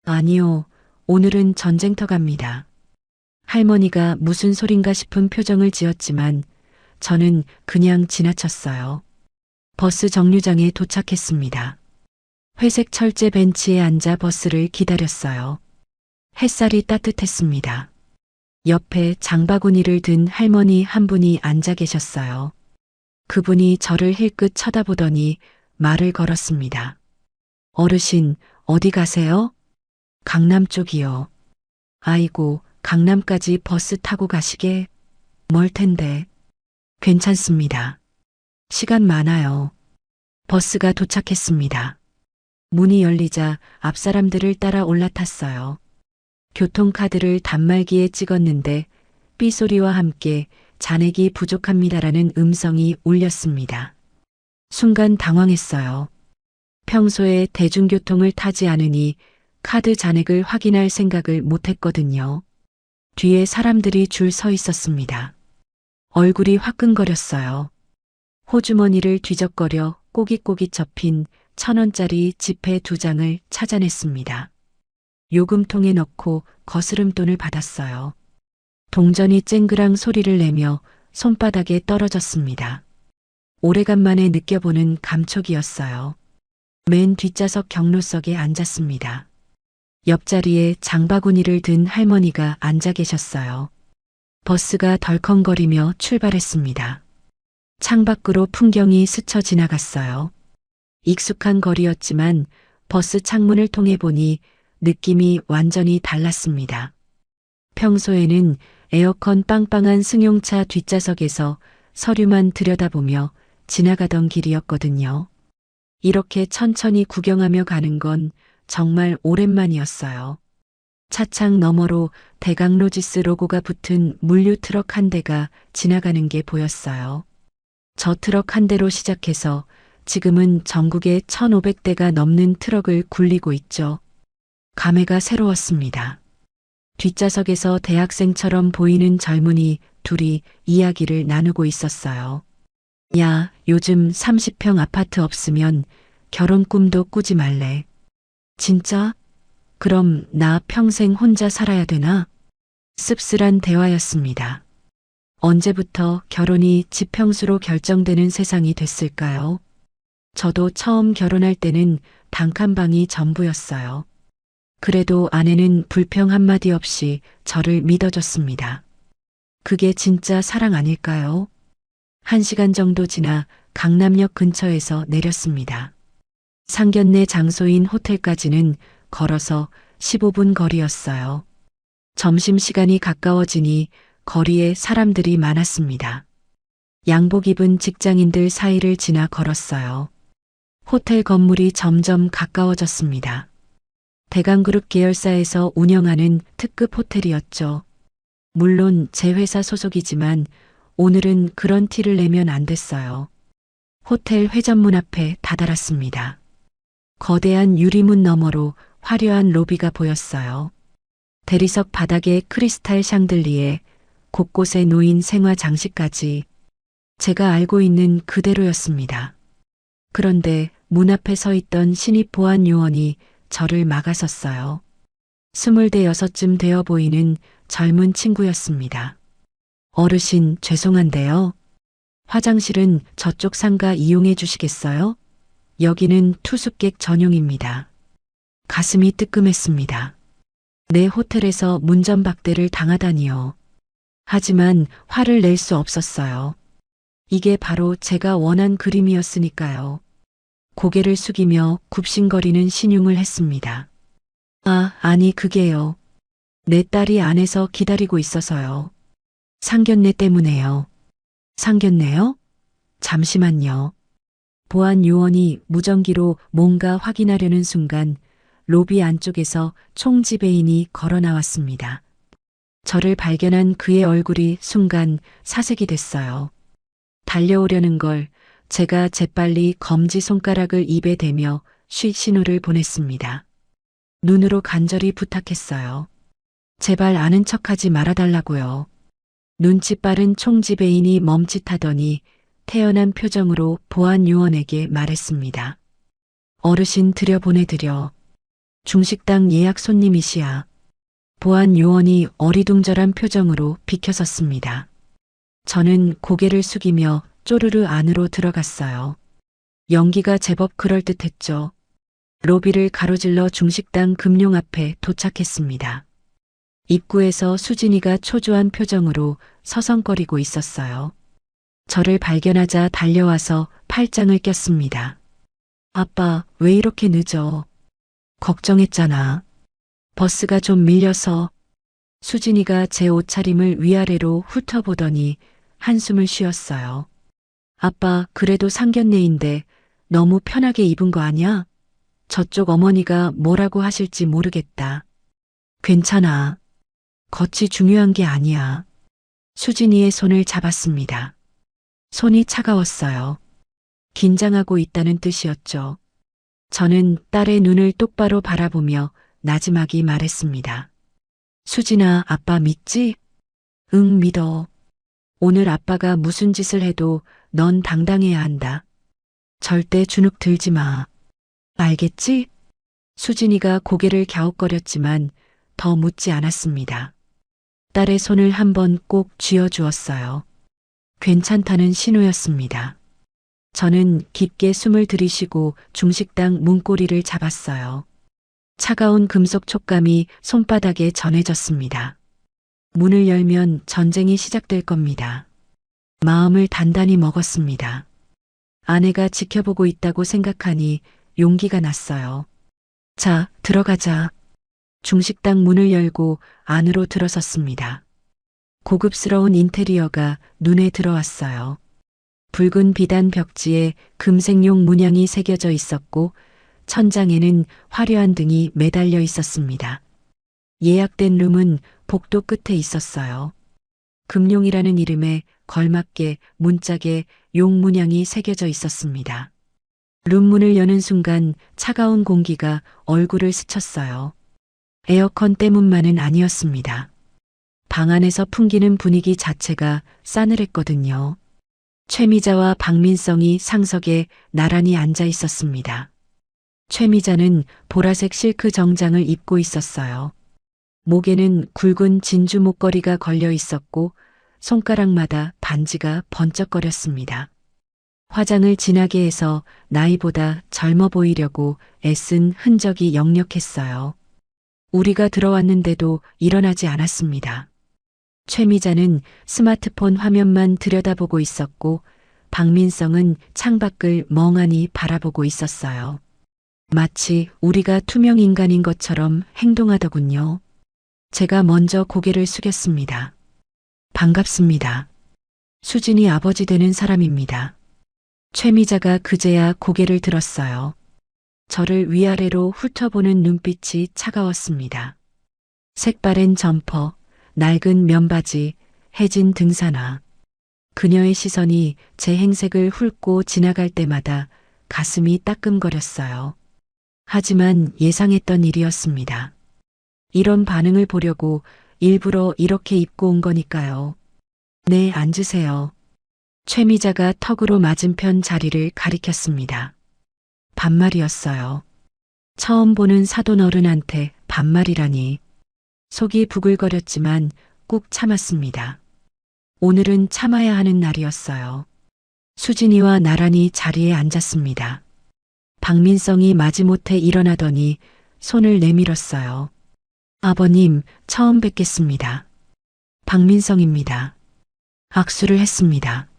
아니요, 오늘은 전쟁터 갑니다. 할머니가 무슨 소린가 싶은 표정을 지었지만 저는 그냥 지나쳤어요. 버스 정류장에 도착했습니다. 회색 철제 벤치에 앉아 버스를 기다렸어요. 햇살이 따뜻했습니다. 옆에 장바구니를 든 할머니 한 분이 앉아 계셨어요. 그분이 저를 힐끗 쳐다보더니 말을 걸었습니다. 어르신, 어디 가세요? 강남 쪽이요. 아이고, 강남까지 버스 타고 가시게? 멀 텐데. 괜찮습니다. 시간 많아요. 버스가 도착했습니다. 문이 열리자 앞 사람들을 따라 올라탔어요. 교통카드를 단말기에 찍었는데 삐소리와 함께 잔액이 부족합니다라는 음성이 울렸습니다. 순간 당황했어요. 평소에 대중교통을 타지 않으니 카드 잔액을 확인할 생각을 못했거든요. 뒤에 사람들이 줄 서 있었습니다. 얼굴이 화끈거렸어요. 호주머니를 뒤적거려 꼬깃꼬깃 접힌 1,000원짜리 지폐 2장을 찾아냈습니다. 요금통에 넣고 거스름돈을 받았어요. 동전이 쨍그랑 소리를 내며 손바닥에 떨어졌습니다. 오래간만에 느껴보는 감촉이었어요. 맨 뒷좌석 경로석에 앉았습니다. 옆자리에 장바구니를 든 할머니가 앉아 계셨어요. 버스가 덜컹거리며 출발했습니다. 창밖으로 풍경이 스쳐 지나갔어요. 익숙한 거리였지만 버스 창문을 통해 보니 느낌이 완전히 달랐습니다. 평소에는 에어컨 빵빵한 승용차 뒷좌석에서 서류만 들여다보며 지나가던 길이었거든요. 이렇게 천천히 구경하며 가는 건 정말 오랜만이었어요. 차창 너머로 대강로지스 로고가 붙은 물류 트럭 한 대가 지나가는 게 보였어요. 저 트럭 한 대로 시작해서 지금은 전국에 1,500대가 넘는 트럭을 굴리고 있죠. 감회가 새로웠습니다. 뒷좌석에서 대학생처럼 보이는 젊은이 둘이 이야기를 나누고 있었어요. 야, 요즘 30평 아파트 없으면 결혼 꿈도 꾸지 말래. 진짜? 그럼 나 평생 혼자 살아야 되나? 씁쓸한 대화였습니다. 언제부터 결혼이 지평수로 결정되는 세상이 됐을까요? 저도 처음 결혼할 때는 단칸방이 전부였어요. 그래도 아내는 불평 한마디 없이 저를 믿어줬습니다. 그게 진짜 사랑 아닐까요? 1시간 정도 지나 강남역 근처에서 내렸습니다. 상견례 장소인 호텔까지는 걸어서 15분 거리였어요. 점심시간이 가까워지니 거리에 사람들이 많았습니다. 양복 입은 직장인들 사이를 지나 걸었어요. 호텔 건물이 점점 가까워졌습니다. 대강그룹 계열사에서 운영하는 특급 호텔이었죠. 물론 제 회사 소속이지만 오늘은 그런 티를 내면 안 됐어요. 호텔 회전문 앞에 다다랐습니다. 거대한 유리문 너머로 화려한 로비가 보였어요. 대리석 바닥에 크리스탈 샹들리에 곳곳에 놓인 생화 장식까지 제가 알고 있는 그대로였습니다. 그런데 문 앞에 서 있던 신입 보안 요원이 저를 막아섰어요. 26쯤 되어 보이는 젊은 친구였습니다. 어르신, 죄송한데요. 화장실은 저쪽 상가 이용해 주시겠어요? 여기는 투숙객 전용입니다. 가슴이 뜨끔했습니다. 내 호텔에서 문전박대를 당하다니요. 하지만 화를 낼 수 없었어요. 이게 바로 제가 원한 그림이었으니까요. 고개를 숙이며 굽신거리는 신용을 했습니다. 아니 그게요. 내 딸이 안에서 기다리고 있어서요. 상견례 때문에요. 상견례요? 잠시만요. 보안 요원이 무전기로 뭔가 확인하려는 순간 로비 안쪽에서 총지배인이 걸어 나왔습니다. 저를 발견한 그의 얼굴이 순간 사색이 됐어요. 달려오려는 걸 제가 재빨리 검지손가락을 입에 대며 쉬 신호를 보냈습니다. 눈으로 간절히 부탁했어요. 제발 아는 척하지 말아달라고요. 눈치 빠른 총지배인이 멈칫하더니 태연한 표정으로 보안 요원에게 말했습니다. 어르신 들여보내드려. 중식당 예약 손님이시야. 보안 요원이 어리둥절한 표정으로 비켜섰습니다. 저는 고개를 숙이며 쪼르르 안으로 들어갔어요. 연기가 제법 그럴듯했죠. 로비를 가로질러 중식당 금룡 앞에 도착했습니다. 입구에서 수진이가 초조한 표정으로 서성거리고 있었어요. 저를 발견하자 달려와서 팔짱을 꼈습니다. 아빠, 왜 이렇게 늦어? 걱정했잖아. 버스가 좀 밀려서. 수진이가 제 옷차림을 위아래로 훑어보더니 한숨을 쉬었어요. 아빠, 그래도 상견례인데 너무 편하게 입은 거 아니야? 저쪽 어머니가 뭐라고 하실지 모르겠다. 괜찮아. 겉이 중요한 게 아니야. 수진이의 손을 잡았습니다. 손이 차가웠어요. 긴장하고 있다는 뜻이었죠. 저는 딸의 눈을 똑바로 바라보며 나지막이 말했습니다. 수진아, 아빠 믿지? 응, 믿어. 오늘 아빠가 무슨 짓을 해도 넌 당당해야 한다. 절대 주눅 들지 마. 알겠지? 수진이가 고개를 갸웃거렸지만 더 묻지 않았습니다. 딸의 손을 한번 꼭 쥐어주었어요. 괜찮다는 신호였습니다. 저는 깊게 숨을 들이쉬고 중식당 문고리를 잡았어요. 차가운 금속 촉감이 손바닥에 전해졌습니다. 문을 열면 전쟁이 시작될 겁니다. 마음을 단단히 먹었습니다. 아내가 지켜보고 있다고 생각하니 용기가 났어요. 자, 들어가자. 중식당 문을 열고 안으로 들어섰습니다. 고급스러운 인테리어가 눈에 들어왔어요. 붉은 비단 벽지에 금색용 문양이 새겨져 있었고 천장에는 화려한 등이 매달려 있었습니다. 예약된 룸은 복도 끝에 있었어요. 금룡이라는 이름에 걸맞게 문짝에 용 문양이 새겨져 있었습니다. 룸문을 여는 순간 차가운 공기가 얼굴을 스쳤어요. 에어컨 때문만은 아니었습니다. 방 안에서 풍기는 분위기 자체가 싸늘했거든요. 최미자와 박민성이 상석에 나란히 앉아 있었습니다. 최미자는 보라색 실크 정장을 입고 있었어요. 목에는 굵은 진주 목걸이가 걸려 있었고 손가락마다 반지가 번쩍거렸습니다. 화장을 진하게 해서 나이보다 젊어 보이려고 애쓴 흔적이 역력했어요. 우리가 들어왔는데도 일어나지 않았습니다. 최미자는 스마트폰 화면만 들여다보고 있었고 박민성은 창밖을 멍하니 바라보고 있었어요. 마치 우리가 투명 인간인 것처럼 행동하더군요. 제가 먼저 고개를 숙였습니다. 반갑습니다. 수진이 아버지 되는 사람입니다. 최미자가 그제야 고개를 들었어요. 저를 위아래로 훑어보는 눈빛이 차가웠습니다. 색바랜 점퍼, 낡은 면바지, 해진 등산화. 그녀의 시선이 제 행색을 훑고 지나갈 때마다 가슴이 따끔거렸어요. 하지만 예상했던 일이었습니다. 이런 반응을 보려고 일부러 이렇게 입고 온 거니까요. 네, 앉으세요. 최미자가 턱으로 맞은편 자리를 가리켰습니다. 반말이었어요. 처음 보는 사돈 어른한테 반말이라니. 속이 부글거렸지만 꾹 참았습니다. 오늘은 참아야 하는 날이었어요. 수진이와 나란히 자리에 앉았습니다. 박민성이 마지못해 일어나더니 손을 내밀었어요. 아버님, 처음 뵙겠습니다. 박민성입니다. 악수를 했습니다.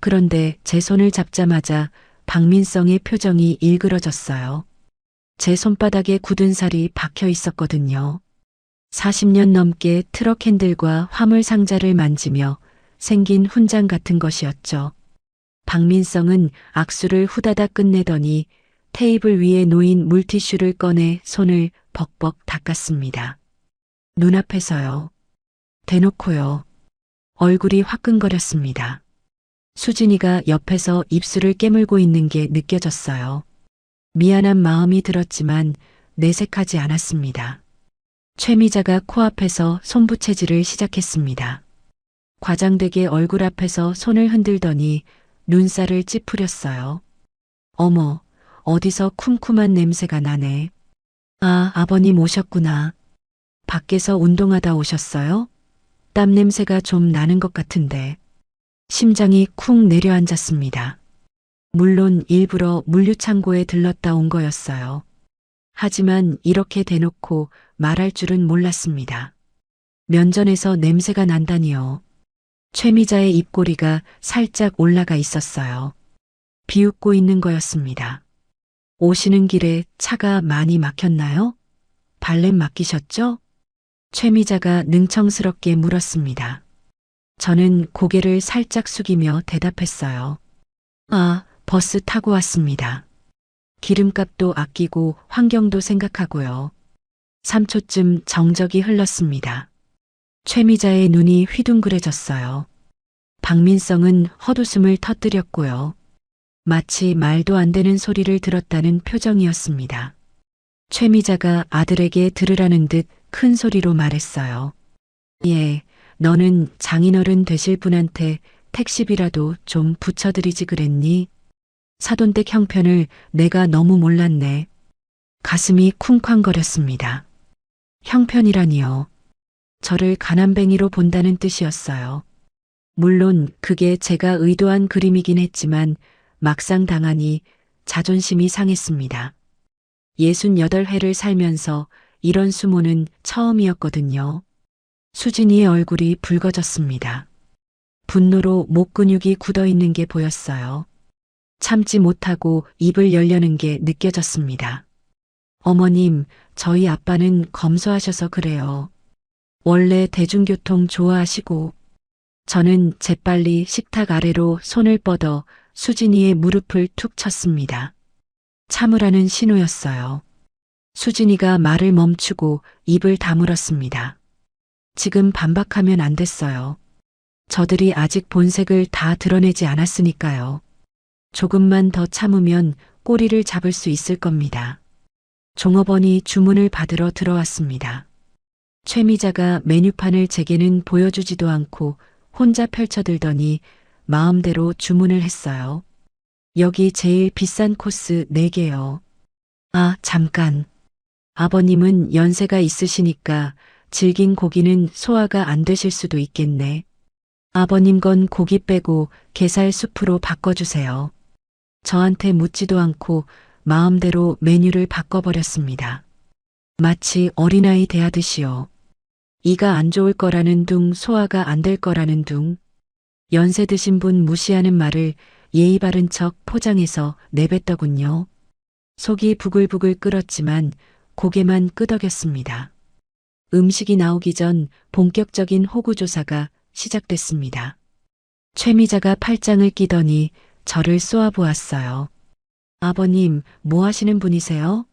그런데 제 손을 잡자마자 박민성의 표정이 일그러졌어요. 제 손바닥에 굳은 살이 박혀 있었거든요. 40년 넘게 트럭 핸들과 화물 상자를 만지며 생긴 훈장 같은 것이었죠. 박민성은 악수를 후다닥 끝내더니 테이블 위에 놓인 물티슈를 꺼내 손을 벅벅 닦았습니다. 눈앞에서요. 대놓고요. 얼굴이 화끈거렸습니다. 수진이가 옆에서 입술을 깨물고 있는 게 느껴졌어요. 미안한 마음이 들었지만 내색하지 않았습니다. 최미자가 코앞에서 손부채질을 시작했습니다. 과장되게 얼굴 앞에서 손을 흔들더니 눈살을 찌푸렸어요. 어머, 어디서 쿰쿰한 냄새가 나네. 아, 아버님 오셨구나. 밖에서 운동하다 오셨어요? 땀 냄새가 좀 나는 것 같은데. 심장이 쿵 내려앉았습니다. 물론 일부러 물류창고에 들렀다 온 거였어요. 하지만 이렇게 대놓고 말할 줄은 몰랐습니다. 면전에서 냄새가 난다니요. 최미자의 입꼬리가 살짝 올라가 있었어요. 비웃고 있는 거였습니다. 오시는 길에 차가 많이 막혔나요? 발렛 맡기셨죠? 최미자가 능청스럽게 물었습니다. 저는 고개를 살짝 숙이며 대답했어요. 아, 버스 타고 왔습니다. 기름값도 아끼고 환경도 생각하고요. 3초쯤 정적이 흘렀습니다. 최미자의 눈이 휘둥그레졌어요. 박민성은 헛웃음을 터뜨렸고요. 마치 말도 안 되는 소리를 들었다는 표정이었습니다. 최미자가 아들에게 들으라는 듯 큰 소리로 말했어요. 예, 너는 장인어른 되실 분한테 택시비라도 좀 붙여드리지 그랬니? 사돈댁 형편을 내가 너무 몰랐네. 가슴이 쿵쾅거렸습니다. 형편이라니요. 저를 가난뱅이로 본다는 뜻이었어요. 물론 그게 제가 의도한 그림이긴 했지만 막상 당하니 자존심이 상했습니다. 68회를 살면서 이런 수모는 처음이었거든요. 수진이의 얼굴이 붉어졌습니다. 분노로 목 근육이 굳어 있는 게 보였어요. 참지 못하고 입을 열려는 게 느껴졌습니다. 어머님, 저희 아빠는 검소하셔서 그래요. 원래 대중교통 좋아하시고. 저는 재빨리 식탁 아래로 손을 뻗어 수진이의 무릎을 툭 쳤습니다. 참으라는 신호였어요. 수진이가 말을 멈추고 입을 다물었습니다. 지금 반박하면 안 됐어요. 저들이 아직 본색을 다 드러내지 않았으니까요. 조금만 더 참으면 꼬리를 잡을 수 있을 겁니다. 종업원이 주문을 받으러 들어왔습니다. 최미자가 메뉴판을 제게는 보여주지도 않고 혼자 펼쳐들더니 마음대로 주문을 했어요. 여기 제일 비싼 코스 4개요. 아, 잠깐. 아버님은 연세가 있으시니까 질긴 고기는 소화가 안 되실 수도 있겠네. 아버님 건 고기 빼고 게살 수프로 바꿔주세요. 저한테 묻지도 않고 마음대로 메뉴를 바꿔버렸습니다. 마치 어린아이 대하듯이요. 이가 안 좋을 거라는 둥, 소화가 안 될 거라는 둥. 연세 드신 분 무시하는 말을 예의 바른 척 포장해서 내뱉더군요. 속이 부글부글 끓었지만 고개만 끄덕였습니다. 음식이 나오기 전 본격적인 호구조사가 시작됐습니다. 최미자가 팔짱을 끼더니 저를 쏘아보았어요. 아버님, 뭐 하시는 분이세요?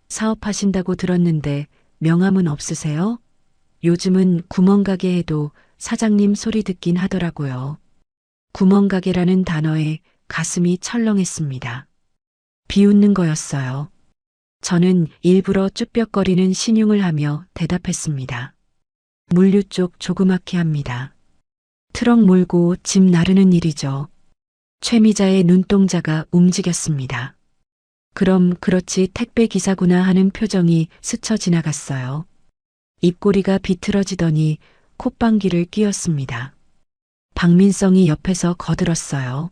사업하신다고 들었는데 명함은 없으세요? 요즘은 구멍가게 해도 사장님 소리 듣긴 하더라고요. 구멍가게라는 단어에 가슴이 철렁했습니다. 비웃는 거였어요. 저는 일부러 쭈뼛거리는 신용을 하며 대답했습니다. 물류 쪽 조그맣게 합니다. 트럭 몰고 짐 나르는 일이죠. 최미자의 눈동자가 움직였습니다. 그럼 그렇지 택배 기사구나 하는 표정이 스쳐 지나갔어요. 입꼬리가 비틀어지더니 콧방귀를 뀌었습니다. 박민성이 옆에서 거들었어요.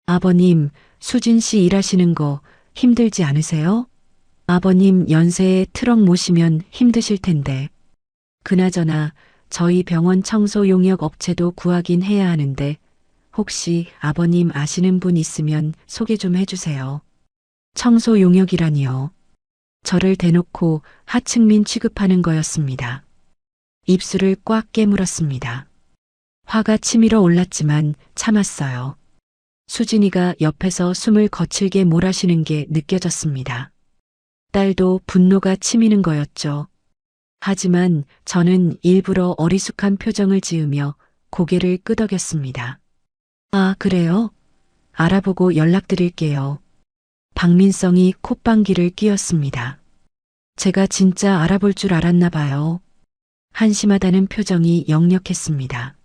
아버님, 수진 씨 일하시는 거 힘들지 않으세요? 아버님 연세에 트럭 모시면 힘드실 텐데. 그나저나 저희 병원 청소 용역 업체도 구하긴 해야 하는데 혹시 아버님 아시는 분 있으면 소개 좀 해주세요. 청소 용역이라니요. 저를 대놓고 하층민 취급하는 거였습니다. 입술을 꽉 깨물었습니다. 화가 치밀어 올랐지만 참았어요. 수진이가 옆에서 숨을 거칠게 몰아쉬는 게 느껴졌습니다. 딸도 분노가 치미는 거였죠. 하지만 저는 일부러 어리숙한 표정을 지으며 고개를 끄덕였습니다. 아, 그래요? 알아보고 연락드릴게요. 박민성이 콧방귀를 뀌었습니다. 제가 진짜 알아볼 줄 알았나 봐요. 한심하다는 표정이 역력했습니다.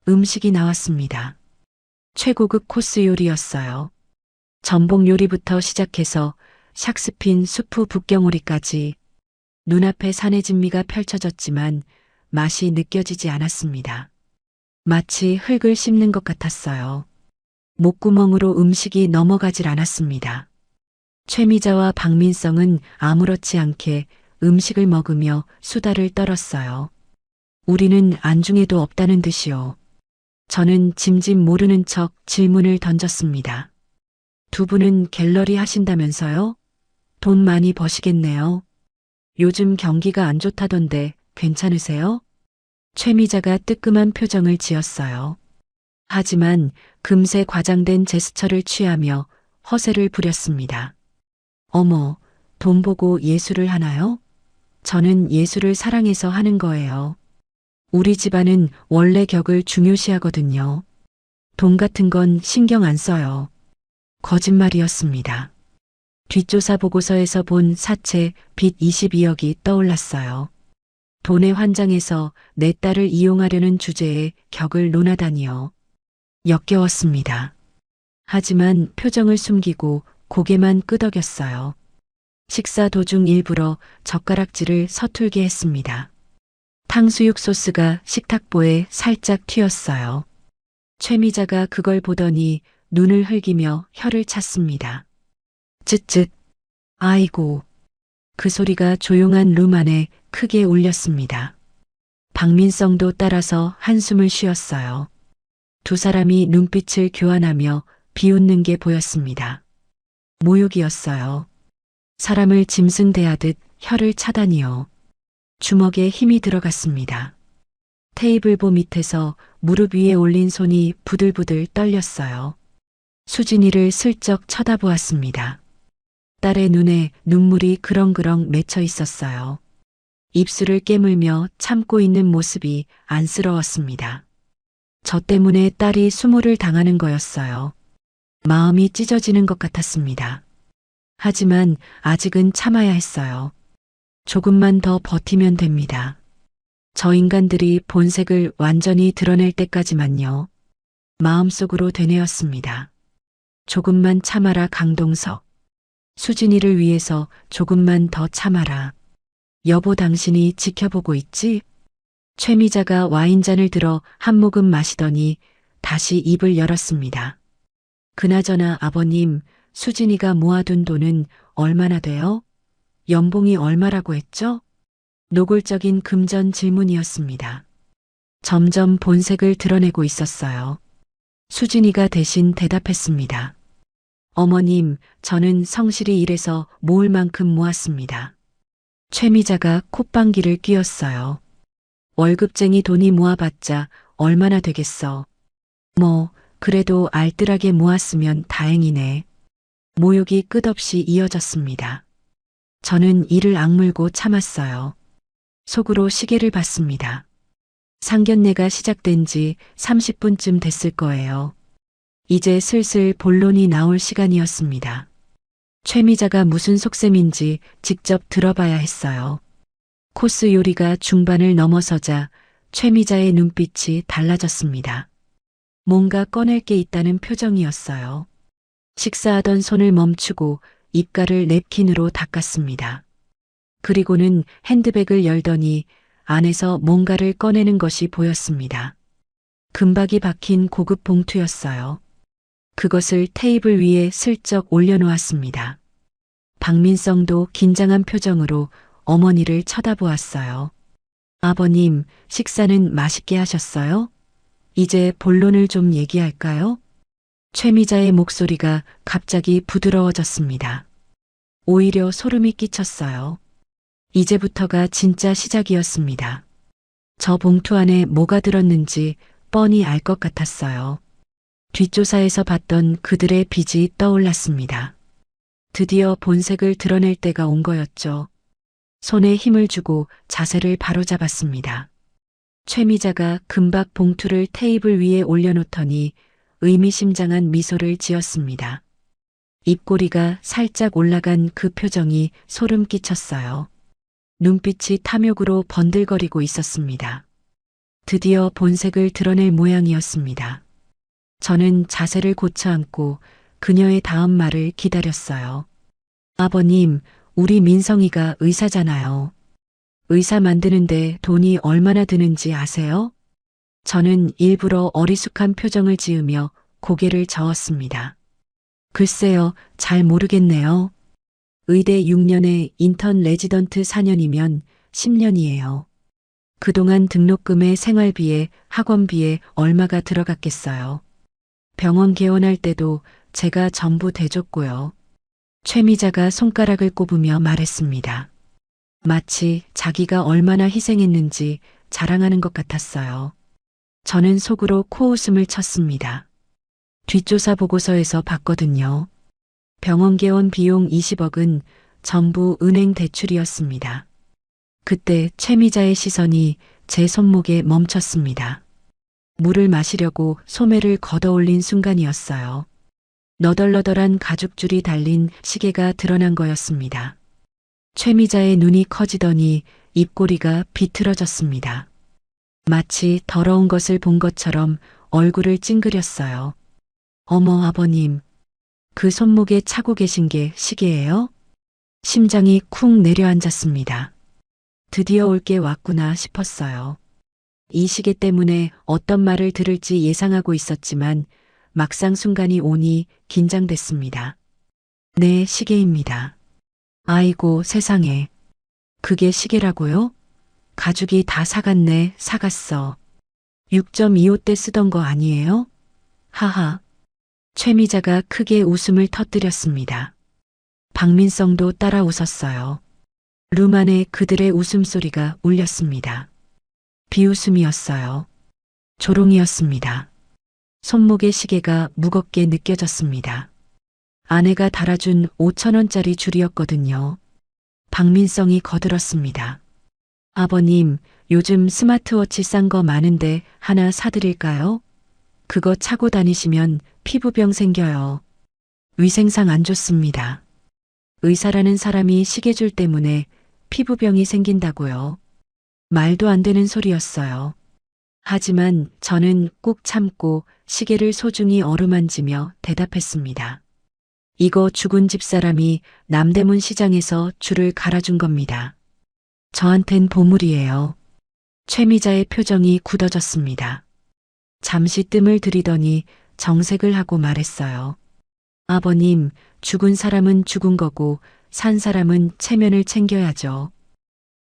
음식이 나왔습니다. 최고급 코스 요리였어요. 전복 요리부터 시작해서 샥스핀 수프 북경오리까지 눈앞에 산의 진미가 펼쳐졌지만 맛이 느껴지지 않았습니다. 마치 흙을 씹는 것 같았어요. 목구멍으로 음식이 넘어가질 않았습니다. 최미자와 박민성은 아무렇지 않게 음식을 먹으며 수다를 떨었어요. 우리는 안중에도 없다는 듯이요. 저는 짐짓 모르는 척 질문을 던졌습니다. 두 분은 갤러리 하신다면서요? 돈 많이 버시겠네요. 요즘 경기가 안 좋다던데 괜찮으세요? 최미자가 뜨끔한 표정을 지었어요. 하지만 금세 과장된 제스처를 취하며 허세를 부렸습니다. 어머, 돈 보고 예술을 하나요? 저는 예술을 사랑해서 하는 거예요. 우리 집안은 원래 격을 중요시하거든요. 돈 같은 건 신경 안 써요. 거짓말이었습니다. 뒷조사 보고서에서 본 사채 빚 22억이 떠올랐어요. 돈에 환장해서 내 딸을 이용하려는 주제에 격을 논하다니요. 역겨웠습니다. 하지만 표정을 숨기고 고개만 끄덕였어요. 식사 도중 일부러 젓가락질을 서툴게 했습니다. 탕수육 소스가 식탁보에 살짝 튀었어요. 최미자가 그걸 보더니 눈을 흘기며 혀를 찼습니다. 쯧쯧. 아이고. 그 소리가 조용한 룸 안에 크게 울렸습니다. 박민성도 따라서 한숨을 쉬었어요. 두 사람이 눈빛을 교환하며 비웃는 게 보였습니다. 모욕이었어요. 사람을 짐승대하듯 혀를 차다니요. 주먹에 힘이 들어갔습니다. 테이블보 밑에서 무릎 위에 올린 손이 부들부들 떨렸어요. 수진이를 슬쩍 쳐다보았습니다. 딸의 눈에 눈물이 그렁그렁 맺혀 있었어요. 입술을 깨물며 참고 있는 모습이 안쓰러웠습니다. 저 때문에 딸이 수모를 당하는 거였어요. 마음이 찢어지는 것 같았습니다. 하지만 아직은 참아야 했어요. 조금만 더 버티면 됩니다. 저 인간들이 본색을 완전히 드러낼 때까지만요. 마음속으로 되뇌었습니다. 조금만 참아라 강동석. 수진이를 위해서 조금만 더 참아라. 여보 당신이 지켜보고 있지? 최미자가 와인잔을 들어 한 모금 마시더니 다시 입을 열었습니다. 그나저나 아버님, 수진이가 모아둔 돈은 얼마나 돼요? 연봉이 얼마라고 했죠? 노골적인 금전 질문이었습니다. 점점 본색을 드러내고 있었어요. 수진이가 대신 대답했습니다. 어머님, 저는 성실히 일해서 모을 만큼 모았습니다. 최미자가 콧방귀를 뀌었어요. 월급쟁이 돈이 모아봤자 얼마나 되겠어. 뭐, 그래도 알뜰하게 모았으면 다행이네. 모욕이 끝없이 이어졌습니다. 저는 이를 악물고 참았어요. 속으로 시계를 봤습니다. 상견례가 시작된 지 30분쯤 됐을 거예요. 이제 슬슬 본론이 나올 시간이었습니다. 최미자가 무슨 속셈인지 직접 들어봐야 했어요. 코스 요리가 중반을 넘어서자 최미자의 눈빛이 달라졌습니다. 뭔가 꺼낼 게 있다는 표정이었어요. 식사하던 손을 멈추고 입가를 냅킨으로 닦았습니다. 그리고는 핸드백을 열더니 안에서 뭔가를 꺼내는 것이 보였습니다. 금박이 박힌 고급 봉투였어요. 그것을 테이블 위에 슬쩍 올려놓았습니다. 박민성도 긴장한 표정으로 어머니를 쳐다보았어요. 아버님, 식사는 맛있게 하셨어요? 이제 본론을 좀 얘기할까요? 최미자의 목소리가 갑자기 부드러워졌습니다. 오히려 소름이 끼쳤어요. 이제부터가 진짜 시작이었습니다. 저 봉투 안에 뭐가 들었는지 뻔히 알 것 같았어요. 뒷조사에서 봤던 그들의 빚이 떠올랐습니다. 드디어 본색을 드러낼 때가 온 거였죠. 손에 힘을 주고 자세를 바로잡았습니다. 최미자가 금박 봉투를 테이블 위에 올려놓더니 의미심장한 미소를 지었습니다. 입꼬리가 살짝 올라간 그 표정이 소름 끼쳤어요. 눈빛이 탐욕으로 번들거리고 있었습니다. 드디어 본색을 드러낼 모양이었습니다. 저는 자세를 고쳐 앉고 그녀의 다음 말을 기다렸어요. 아버님, 우리 민성이가 의사잖아요. 의사 만드는데 돈이 얼마나 드는지 아세요? 저는 일부러 어리숙한 표정을 지으며 고개를 저었습니다. 글쎄요, 잘 모르겠네요. 의대 6년에 인턴 레지던트 4년이면 10년이에요. 그동안 등록금에 생활비에 학원비에 얼마가 들어갔겠어요. 병원 개원할 때도 제가 전부 대줬고요. 최미자가 손가락을 꼽으며 말했습니다. 마치 자기가 얼마나 희생했는지 자랑하는 것 같았어요. 저는 속으로 코웃음을 쳤습니다. 뒷조사 보고서에서 봤거든요. 병원 개원 비용 20억은 전부 은행 대출이었습니다. 그때 최미자의 시선이 제 손목에 멈췄습니다. 물을 마시려고 소매를 걷어올린 순간이었어요. 너덜너덜한 가죽줄이 달린 시계가 드러난 거였습니다. 최미자의 눈이 커지더니 입꼬리가 비틀어졌습니다. 마치 더러운 것을 본 것처럼 얼굴을 찡그렸어요. 어머 아버님, 그 손목에 차고 계신 게 시계예요? 심장이 쿵 내려앉았습니다. 드디어 올 게 왔구나 싶었어요. 이 시계 때문에 어떤 말을 들을지 예상하고 있었지만 막상 순간이 오니 긴장됐습니다. 네, 시계입니다. 아이고 세상에. 그게 시계라고요? 가죽이 다 사갔네, 사갔어. 6.25대 쓰던 거 아니에요? 하하. 최미자가 크게 웃음을 터뜨렸습니다. 박민성도 따라 웃었어요. 룸 안에 그들의 웃음소리가 울렸습니다. 비웃음이었어요. 조롱이었습니다. 손목의 시계가 무겁게 느껴졌습니다. 아내가 달아준 5,000원짜리 줄이었거든요. 박민성이 거들었습니다. 아버님, 요즘 스마트워치 싼 거 많은데 하나 사드릴까요? 그거 차고 다니시면 피부병 생겨요. 위생상 안 좋습니다. 의사라는 사람이 시계줄 때문에 피부병이 생긴다고요. 말도 안 되는 소리였어요. 하지만 저는 꾹 참고 시계를 소중히 어루만지며 대답했습니다. 이거 죽은 집사람이 남대문 시장에서 줄을 갈아준 겁니다. 저한텐 보물이에요. 최미자의 표정이 굳어졌습니다. 잠시 뜸을 들이더니 정색을 하고 말했어요. 아버님, 죽은 사람은 죽은 거고 산 사람은 체면을 챙겨야죠.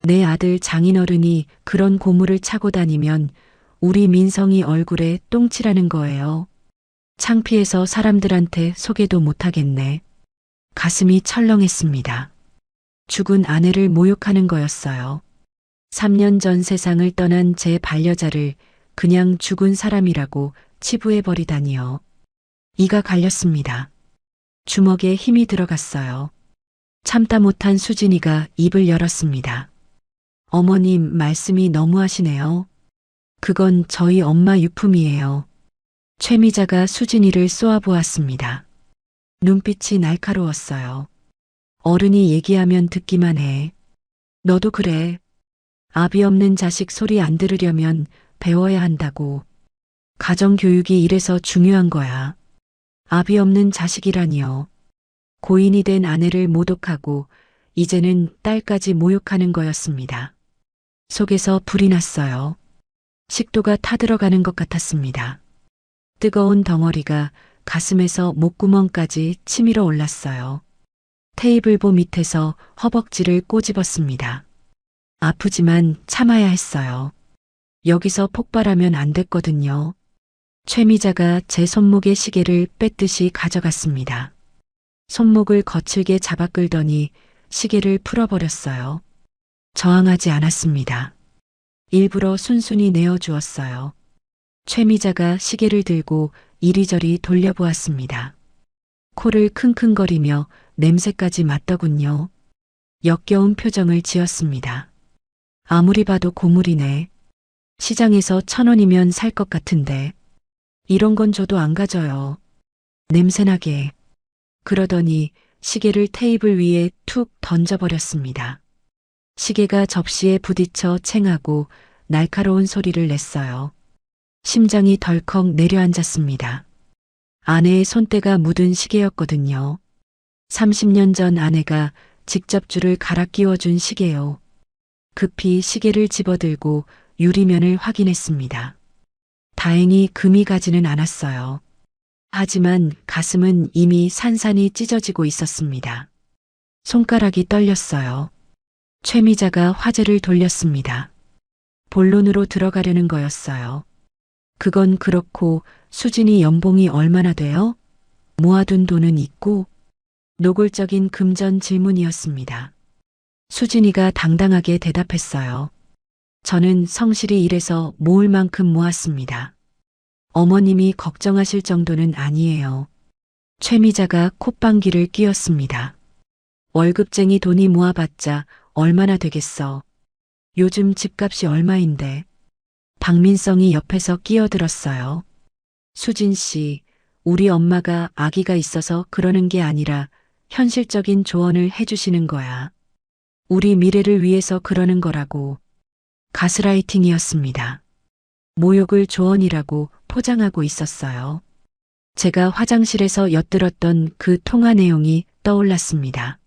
내 아들 장인어른이 그런 고물을 차고 다니면 우리 민성이 얼굴에 똥칠하는 거예요. 창피해서 사람들한테 소개도 못하겠네. 가슴이 철렁했습니다. 죽은 아내를 모욕하는 거였어요. 3년 전 세상을 떠난 제 반려자를 그냥 죽은 사람이라고 치부해버리다니요. 이가 갈렸습니다. 주먹에 힘이 들어갔어요. 참다 못한 수진이가 입을 열었습니다. 어머님 말씀이 너무하시네요. 그건 저희 엄마 유품이에요. 최미자가 수진이를 쏘아보았습니다. 눈빛이 날카로웠어요. 어른이 얘기하면 듣기만 해. 너도 그래. 아비 없는 자식 소리 안 들으려면 배워야 한다고. 가정교육이 이래서 중요한 거야. 아비 없는 자식이라니요. 고인이 된 아내를 모독하고 이제는 딸까지 모욕하는 거였습니다. 속에서 불이 났어요. 식도가 타들어가는 것 같았습니다. 뜨거운 덩어리가 가슴에서 목구멍까지 치밀어 올랐어요. 테이블보 밑에서 허벅지를 꼬집었습니다. 아프지만 참아야 했어요. 여기서 폭발하면 안 됐거든요. 최미자가 제 손목의 시계를 뺏듯이 가져갔습니다. 손목을 거칠게 잡아 끌더니 시계를 풀어버렸어요. 저항하지 않았습니다. 일부러 순순히 내어주었어요. 최미자가 시계를 들고 이리저리 돌려보았습니다. 코를 킁킁거리며 냄새까지 맡더군요. 역겨운 표정을 지었습니다. 아무리 봐도 고물이네. 시장에서 1,000원이면 살 것 같은데. 이런 건 줘도 안 가져요. 냄새나게. 그러더니 시계를 테이블 위에 툭 던져버렸습니다. 시계가 접시에 부딪혀 챙하고 날카로운 소리를 냈어요. 심장이 덜컥 내려앉았습니다. 아내의 손때가 묻은 시계였거든요. 30년 전 아내가 직접 줄을 갈아 끼워준 시계요. 급히 시계를 집어들고 유리면을 확인했습니다. 다행히 금이 가지는 않았어요. 하지만 가슴은 이미 산산이 찢어지고 있었습니다. 손가락이 떨렸어요. 최미자가 화제를 돌렸습니다. 본론으로 들어가려는 거였어요. 그건 그렇고 수진이 연봉이 얼마나 돼요? 모아둔 돈은 있고? 노골적인 금전 질문이었습니다. 수진이가 당당하게 대답했어요. 저는 성실히 일해서 모을 만큼 모았습니다. 어머님이 걱정하실 정도는 아니에요. 최미자가 콧방귀를 뀌었습니다. 월급쟁이 돈이 모아봤자 얼마나 되겠어. 요즘 집값이 얼마인데. 박민성이 옆에서 끼어들었어요. 수진 씨, 우리 엄마가 아기가 있어서 그러는 게 아니라 현실적인 조언을 해주시는 거야. 우리 미래를 위해서 그러는 거라고. 가스라이팅이었습니다. 모욕을 조언이라고 포장하고 있었어요. 제가 화장실에서 엿들었던 그 통화 내용이 떠올랐습니다.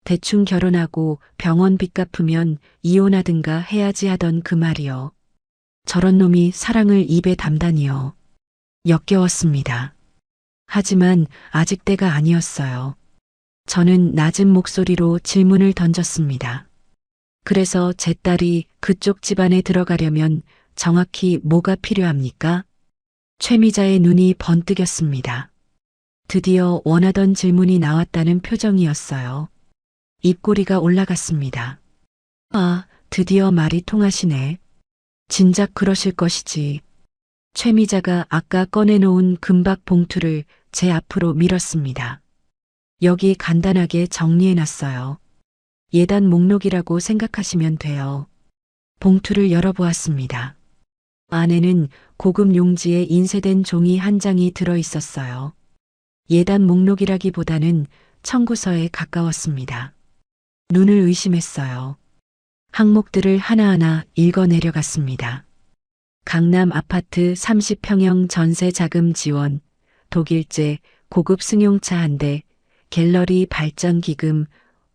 대충 결혼하고 병원 빚 갚으면 이혼하든가 해야지 하던 그 말이요. 저런 놈이 사랑을 입에 담다니요. 역겨웠습니다. 하지만 아직 때가 아니었어요. 저는 낮은 목소리로 질문을 던졌습니다. 그래서 제 딸이 그쪽 집안에 들어가려면 정확히 뭐가 필요합니까? 최미자의 눈이 번뜩였습니다. 드디어 원하던 질문이 나왔다는 표정이었어요. 입꼬리가 올라갔습니다. 아, 드디어 말이 통하시네. 진작 그러실 것이지. 최미자가 아까 꺼내놓은 금박 봉투를 제 앞으로 밀었습니다. 여기 간단하게 정리해놨어요. 예단 목록이라고 생각하시면 돼요. 봉투를 열어보았습니다. 안에는 고급 용지에 인쇄된 종이 한 장이 들어있었어요. 예단 목록이라기보다는 청구서에 가까웠습니다. 눈을 의심했어요. 항목들을 하나하나 읽어 내려갔습니다. 강남 아파트 30평형 전세 자금 지원, 독일제 고급 승용차 한 대, 갤러리 발전 기금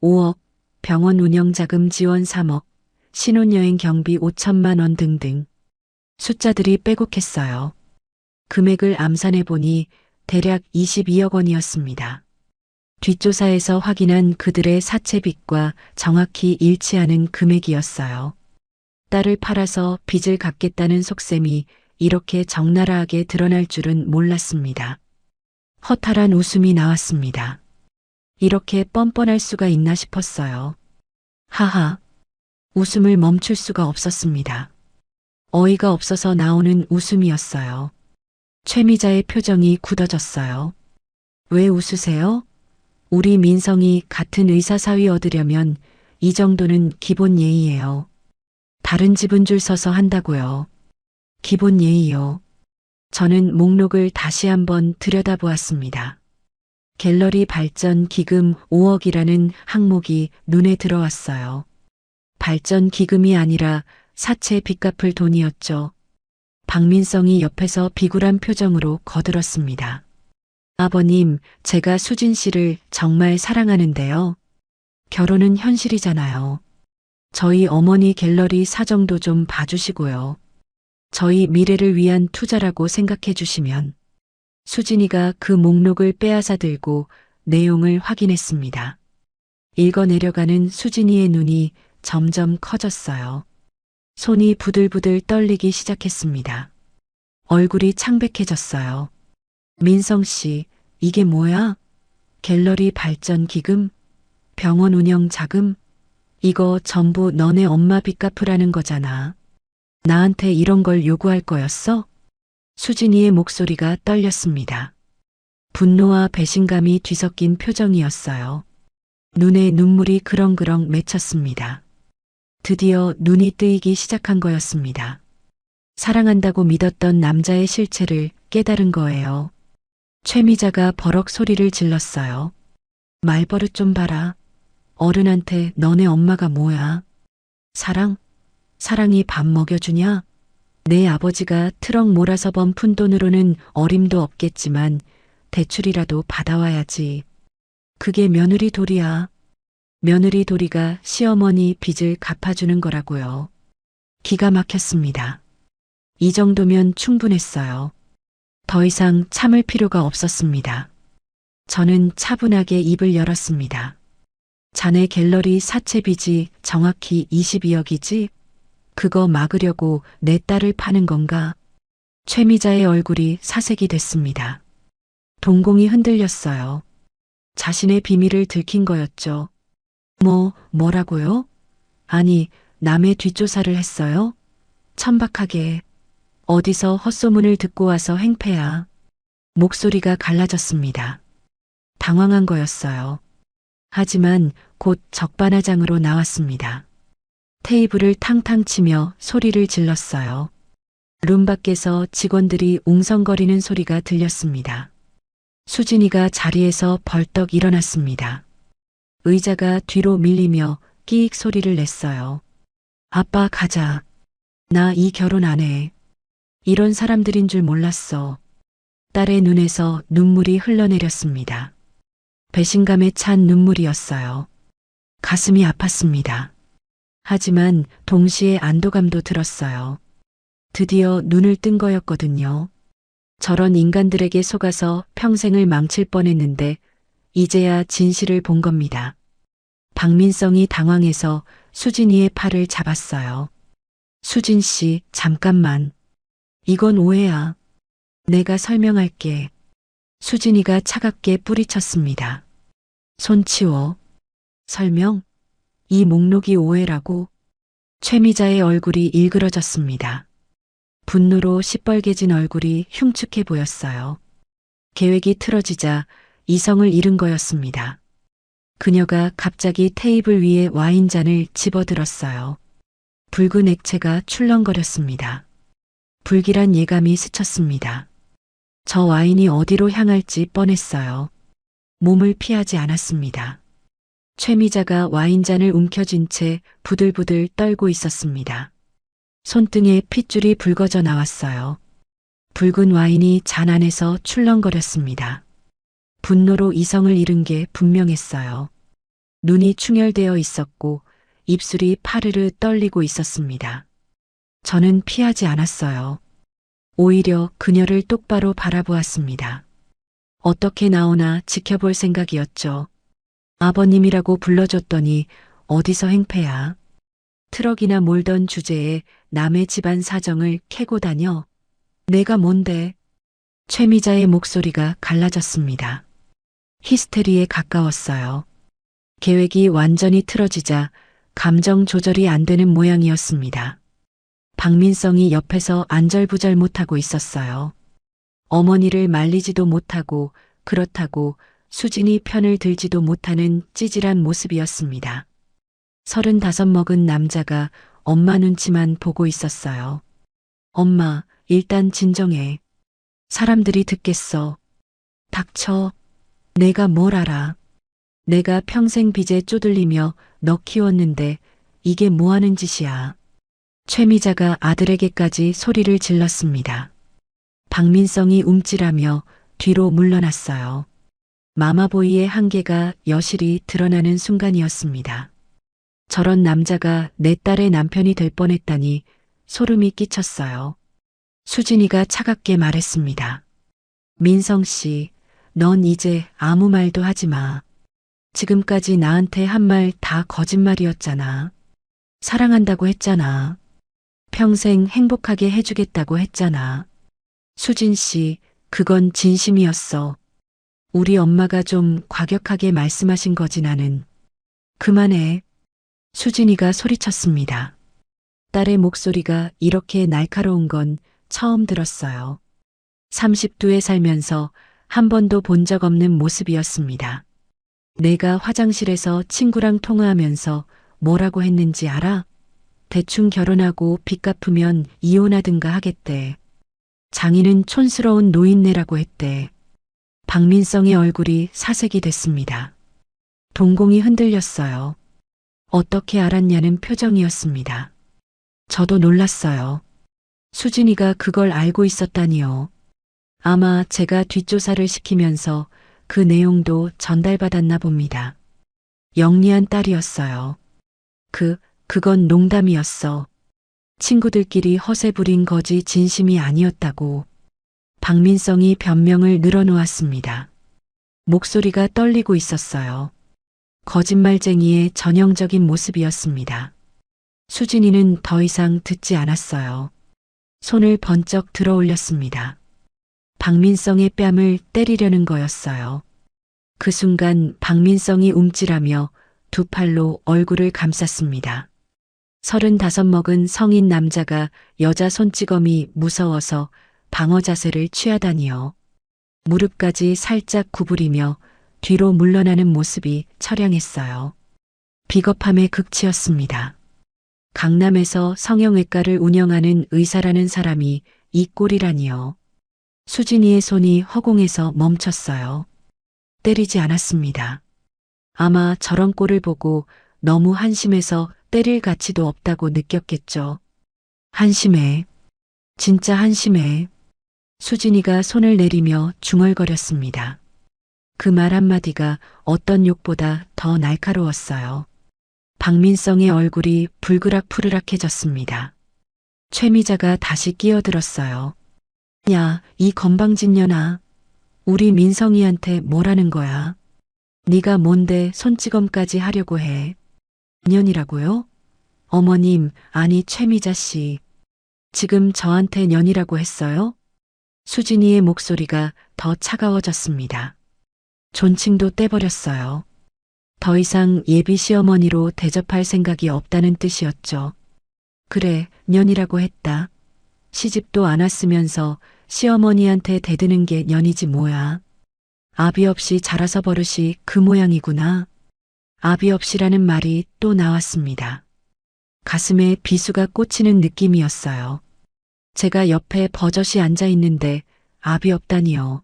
5억, 병원 운영 자금 지원 3억, 신혼여행 경비 5천만 원 등등. 숫자들이 빼곡했어요. 금액을 암산해 보니 대략 22억 원이었습니다. 뒷조사에서 확인한 그들의 사채빚과 정확히 일치하는 금액이었어요. 딸을 팔아서 빚을 갚겠다는 속셈이 이렇게 적나라하게 드러날 줄은 몰랐습니다. 허탈한 웃음이 나왔습니다. 이렇게 뻔뻔할 수가 있나 싶었어요. 하하. 웃음을 멈출 수가 없었습니다. 어이가 없어서 나오는 웃음이었어요. 최미자의 표정이 굳어졌어요. 왜 웃으세요? 우리 민성이 같은 의사사위 얻으려면 이 정도는 기본 예의예요. 다른 집은 줄 서서 한다고요. 기본 예의요. 저는 목록을 다시 한번 들여다보았습니다. 갤러리 발전 기금 5억이라는 항목이 눈에 들어왔어요. 발전 기금이 아니라 사채 빚 갚을 돈이었죠. 박민성이 옆에서 비굴한 표정으로 거들었습니다. 아버님, 제가 수진 씨를 정말 사랑하는데요. 결혼은 현실이잖아요. 저희 어머니 갤러리 사정도 좀 봐주시고요. 저희 미래를 위한 투자라고 생각해 주시면. 수진이가 그 목록을 빼앗아 들고 내용을 확인했습니다. 읽어 내려가는 수진이의 눈이 점점 커졌어요. 손이 부들부들 떨리기 시작했습니다. 얼굴이 창백해졌어요. 민성 씨, 이게 뭐야? 갤러리 발전 기금? 병원 운영 자금? 이거 전부 너네 엄마 빚 갚으라는 거잖아. 나한테 이런 걸 요구할 거였어? 수진이의 목소리가 떨렸습니다. 분노와 배신감이 뒤섞인 표정이었어요. 눈에 눈물이 그렁그렁 맺혔습니다. 드디어 눈이 뜨이기 시작한 거였습니다. 사랑한다고 믿었던 남자의 실체를 깨달은 거예요. 최미자가 버럭 소리를 질렀어요. 말버릇 좀 봐라. 어른한테 너네 엄마가 뭐야? 사랑? 사랑이 밥 먹여주냐? 내 아버지가 트럭 몰아서 번 푼돈으로는 어림도 없겠지만 대출이라도 받아와야지. 그게 며느리 도리야. 며느리 도리가 시어머니 빚을 갚아주는 거라고요. 기가 막혔습니다. 이 정도면 충분했어요. 더 이상 참을 필요가 없었습니다. 저는 차분하게 입을 열었습니다. 자네 갤러리 사채 빚이 정확히 22억이지? 그거 막으려고 내 딸을 파는 건가? 최미자의 얼굴이 사색이 됐습니다. 동공이 흔들렸어요. 자신의 비밀을 들킨 거였죠. 뭐라고요? 아니, 남의 뒷조사를 했어요? 천박하게. 어디서 헛소문을 듣고 와서 행패야. 목소리가 갈라졌습니다. 당황한 거였어요. 하지만 곧 적반하장으로 나왔습니다. 테이블을 탕탕 치며 소리를 질렀어요. 룸 밖에서 직원들이 웅성거리는 소리가 들렸습니다. 수진이가 자리에서 벌떡 일어났습니다. 의자가 뒤로 밀리며 끼익 소리를 냈어요. 아빠 가자. 나 이 결혼 안 해. 이런 사람들인 줄 몰랐어. 딸의 눈에서 눈물이 흘러내렸습니다. 배신감에 찬 눈물이었어요. 가슴이 아팠습니다. 하지만 동시에 안도감도 들었어요. 드디어 눈을 뜬 거였거든요. 저런 인간들에게 속아서 평생을 망칠 뻔했는데 이제야 진실을 본 겁니다. 박민성이 당황해서 수진이의 팔을 잡았어요. 수진 씨, 잠깐만. 이건 오해야. 내가 설명할게. 수진이가 차갑게 뿌리쳤습니다. 손 치워. 설명? 이 목록이 오해라고? 최미자의 얼굴이 일그러졌습니다. 분노로 시뻘개진 얼굴이 흉측해 보였어요. 계획이 틀어지자 이성을 잃은 거였습니다. 그녀가 갑자기 테이블 위에 와인잔을 집어들었어요. 붉은 액체가 출렁거렸습니다. 불길한 예감이 스쳤습니다. 저 와인이 어디로 향할지 뻔했어요. 몸을 피하지 않았습니다. 최미자가 와인잔을 움켜쥔 채 부들부들 떨고 있었습니다. 손등에 핏줄이 붉어져 나왔어요. 붉은 와인이 잔 안에서 출렁거렸습니다. 분노로 이성을 잃은 게 분명했어요. 눈이 충혈되어 있었고 입술이 파르르 떨리고 있었습니다. 저는 피하지 않았어요. 오히려 그녀를 똑바로 바라보았습니다. 어떻게 나오나 지켜볼 생각이었죠. 아버님이라고 불러줬더니 어디서 행패야. 트럭이나 몰던 주제에 남의 집안 사정을 캐고 다녀. 내가 뭔데? 최미자의 목소리가 갈라졌습니다. 히스테리에 가까웠어요. 계획이 완전히 틀어지자 감정 조절이 안 되는 모양이었습니다. 박민성이 옆에서 안절부절 못하고 있었어요. 어머니를 말리지도 못하고 그렇다고 수진이 편을 들지도 못하는 찌질한 모습이었습니다. 35 먹은 남자가 엄마 눈치만 보고 있었어요. 엄마, 일단 진정해. 사람들이 듣겠어. 닥쳐. 내가 뭘 알아. 내가 평생 빚에 쪼들리며 너 키웠는데 이게 뭐 하는 짓이야. 최미자가 아들에게까지 소리를 질렀습니다. 박민성이 움찔하며 뒤로 물러났어요. 마마보이의 한계가 여실히 드러나는 순간이었습니다. 저런 남자가 내 딸의 남편이 될 뻔했다니 소름이 끼쳤어요. 수진이가 차갑게 말했습니다. 민성 씨, 넌 이제 아무 말도 하지 마. 지금까지 나한테 한 말 다 거짓말이었잖아. 사랑한다고 했잖아. 평생 행복하게 해주겠다고 했잖아. 수진 씨, 그건 진심이었어. 우리 엄마가 좀 과격하게 말씀하신 거지 나는. 그만해. 수진이가 소리쳤습니다. 딸의 목소리가 이렇게 날카로운 건 처음 들었어요. 30두에 살면서 한 번도 본 적 없는 모습이었습니다. 내가 화장실에서 친구랑 통화하면서 뭐라고 했는지 알아? 대충 결혼하고 빚 갚으면 이혼하든가 하겠대. 장인은 촌스러운 노인네라고 했대. 박민성의 얼굴이 사색이 됐습니다. 동공이 흔들렸어요. 어떻게 알았냐는 표정이었습니다. 저도 놀랐어요. 수진이가 그걸 알고 있었다니요. 아마 제가 뒷조사를 시키면서 그 내용도 전달받았나 봅니다. 영리한 딸이었어요. 그건 농담이었어. 친구들끼리 허세 부린 거지 진심이 아니었다고. 박민성이 변명을 늘어놓았습니다. 목소리가 떨리고 있었어요. 거짓말쟁이의 전형적인 모습이었습니다. 수진이는 더 이상 듣지 않았어요. 손을 번쩍 들어 올렸습니다. 박민성의 뺨을 때리려는 거였어요. 그 순간 박민성이 움찔하며 두 팔로 얼굴을 감쌌습니다. 35 먹은 성인 남자가 여자 손찌검이 무서워서 방어 자세를 취하다니요. 무릎까지 살짝 구부리며 뒤로 물러나는 모습이 처량했어요. 비겁함의 극치였습니다. 강남에서 성형외과를 운영하는 의사라는 사람이 이 꼴이라니요. 수진이의 손이 허공에서 멈췄어요. 때리지 않았습니다. 아마 저런 꼴을 보고 너무 한심해서 때릴 가치도 없다고 느꼈겠죠. 한심해. 진짜 한심해. 수진이가 손을 내리며 중얼거렸습니다. 그 말 한마디가 어떤 욕보다 더 날카로웠어요. 박민성의 얼굴이 불그락푸르락해졌습니다. 최미자가 다시 끼어들었어요. 야, 이 건방진년아. 우리 민성이한테 뭐라는 거야? 네가 뭔데 손찌검까지 하려고 해. 년이라고요? 어머님, 아니 최미자 씨. 지금 저한테 년이라고 했어요? 수진이의 목소리가 더 차가워졌습니다. 존칭도 떼버렸어요. 더 이상 예비 시어머니로 대접할 생각이 없다는 뜻이었죠. 그래, 년이라고 했다. 시집도 안 왔으면서 시어머니한테 대드는 게 년이지 뭐야. 아비 없이 자라서 버릇이 그 모양이구나. 아비 없이라는 말이 또 나왔습니다. 가슴에 비수가 꽂히는 느낌이었어요. 제가 옆에 버젓이 앉아 있는데 아비 없다니요.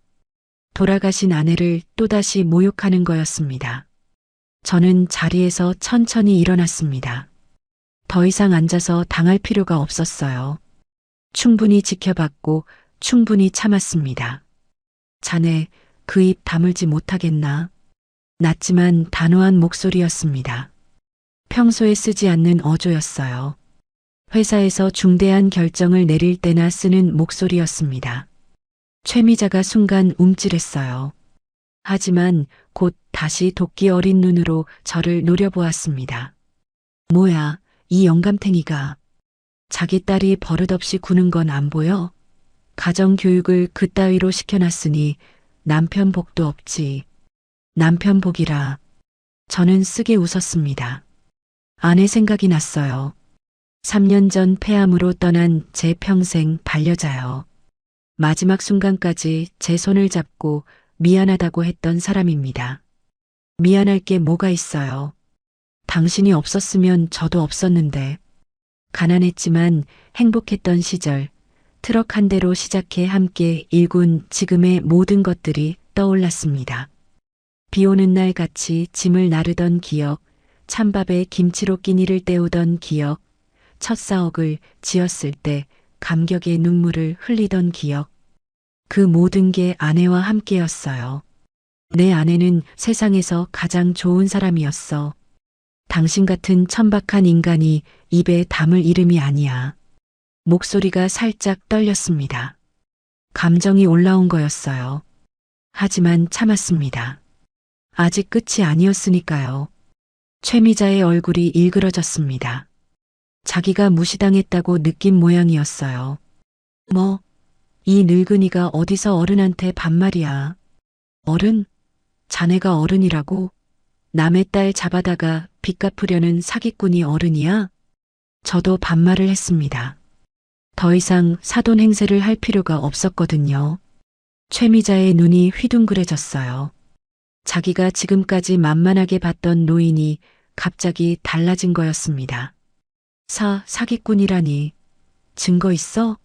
돌아가신 아내를 또다시 모욕하는 거였습니다. 저는 자리에서 천천히 일어났습니다. 더 이상 앉아서 당할 필요가 없었어요. 충분히 지켜봤고 충분히 참았습니다. 자네 그 입 다물지 못하겠나? 낮지만 단호한 목소리였습니다. 평소에 쓰지 않는 어조였어요. 회사에서 중대한 결정을 내릴 때나 쓰는 목소리였습니다. 최미자가 순간 움찔했어요. 하지만 곧 다시 도끼 어린 눈으로 저를 노려보았습니다. 뭐야, 이 영감탱이가. 자기 딸이 버릇없이 구는 건 안 보여? 가정교육을 그따위로 시켜놨으니 남편 복도 없지. 남편 복이라. 저는 쓰게 웃었습니다. 아내 생각이 났어요. 3년 전 폐암으로 떠난 제 평생 반려자요. 마지막 순간까지 제 손을 잡고 미안하다고 했던 사람입니다. 미안할 게 뭐가 있어요. 당신이 없었으면 저도 없었는데. 가난했지만 행복했던 시절, 트럭 한 대로 시작해 함께 일군 지금의 모든 것들이 떠올랐습니다. 비 오는 날 같이 짐을 나르던 기억, 찬밥에 김치로 끼니를 때우던 기억, 첫 사억을 지었을 때 감격의 눈물을 흘리던 기억. 그 모든 게 아내와 함께였어요. 내 아내는 세상에서 가장 좋은 사람이었어. 당신 같은 천박한 인간이 입에 담을 이름이 아니야. 목소리가 살짝 떨렸습니다. 감정이 올라온 거였어요. 하지만 참았습니다. 아직 끝이 아니었으니까요. 최미자의 얼굴이 일그러졌습니다. 자기가 무시당했다고 느낀 모양이었어요. 뭐, 이 늙은이가 어디서 어른한테 반말이야. 어른? 자네가 어른이라고? 남의 딸 잡아다가 빚 갚으려는 사기꾼이 어른이야? 저도 반말을 했습니다. 더 이상 사돈 행세를 할 필요가 없었거든요. 최미자의 눈이 휘둥그레졌어요. 자기가 지금까지 만만하게 봤던 노인이 갑자기 달라진 거였습니다. 사기꾼이라니. 증거 있어?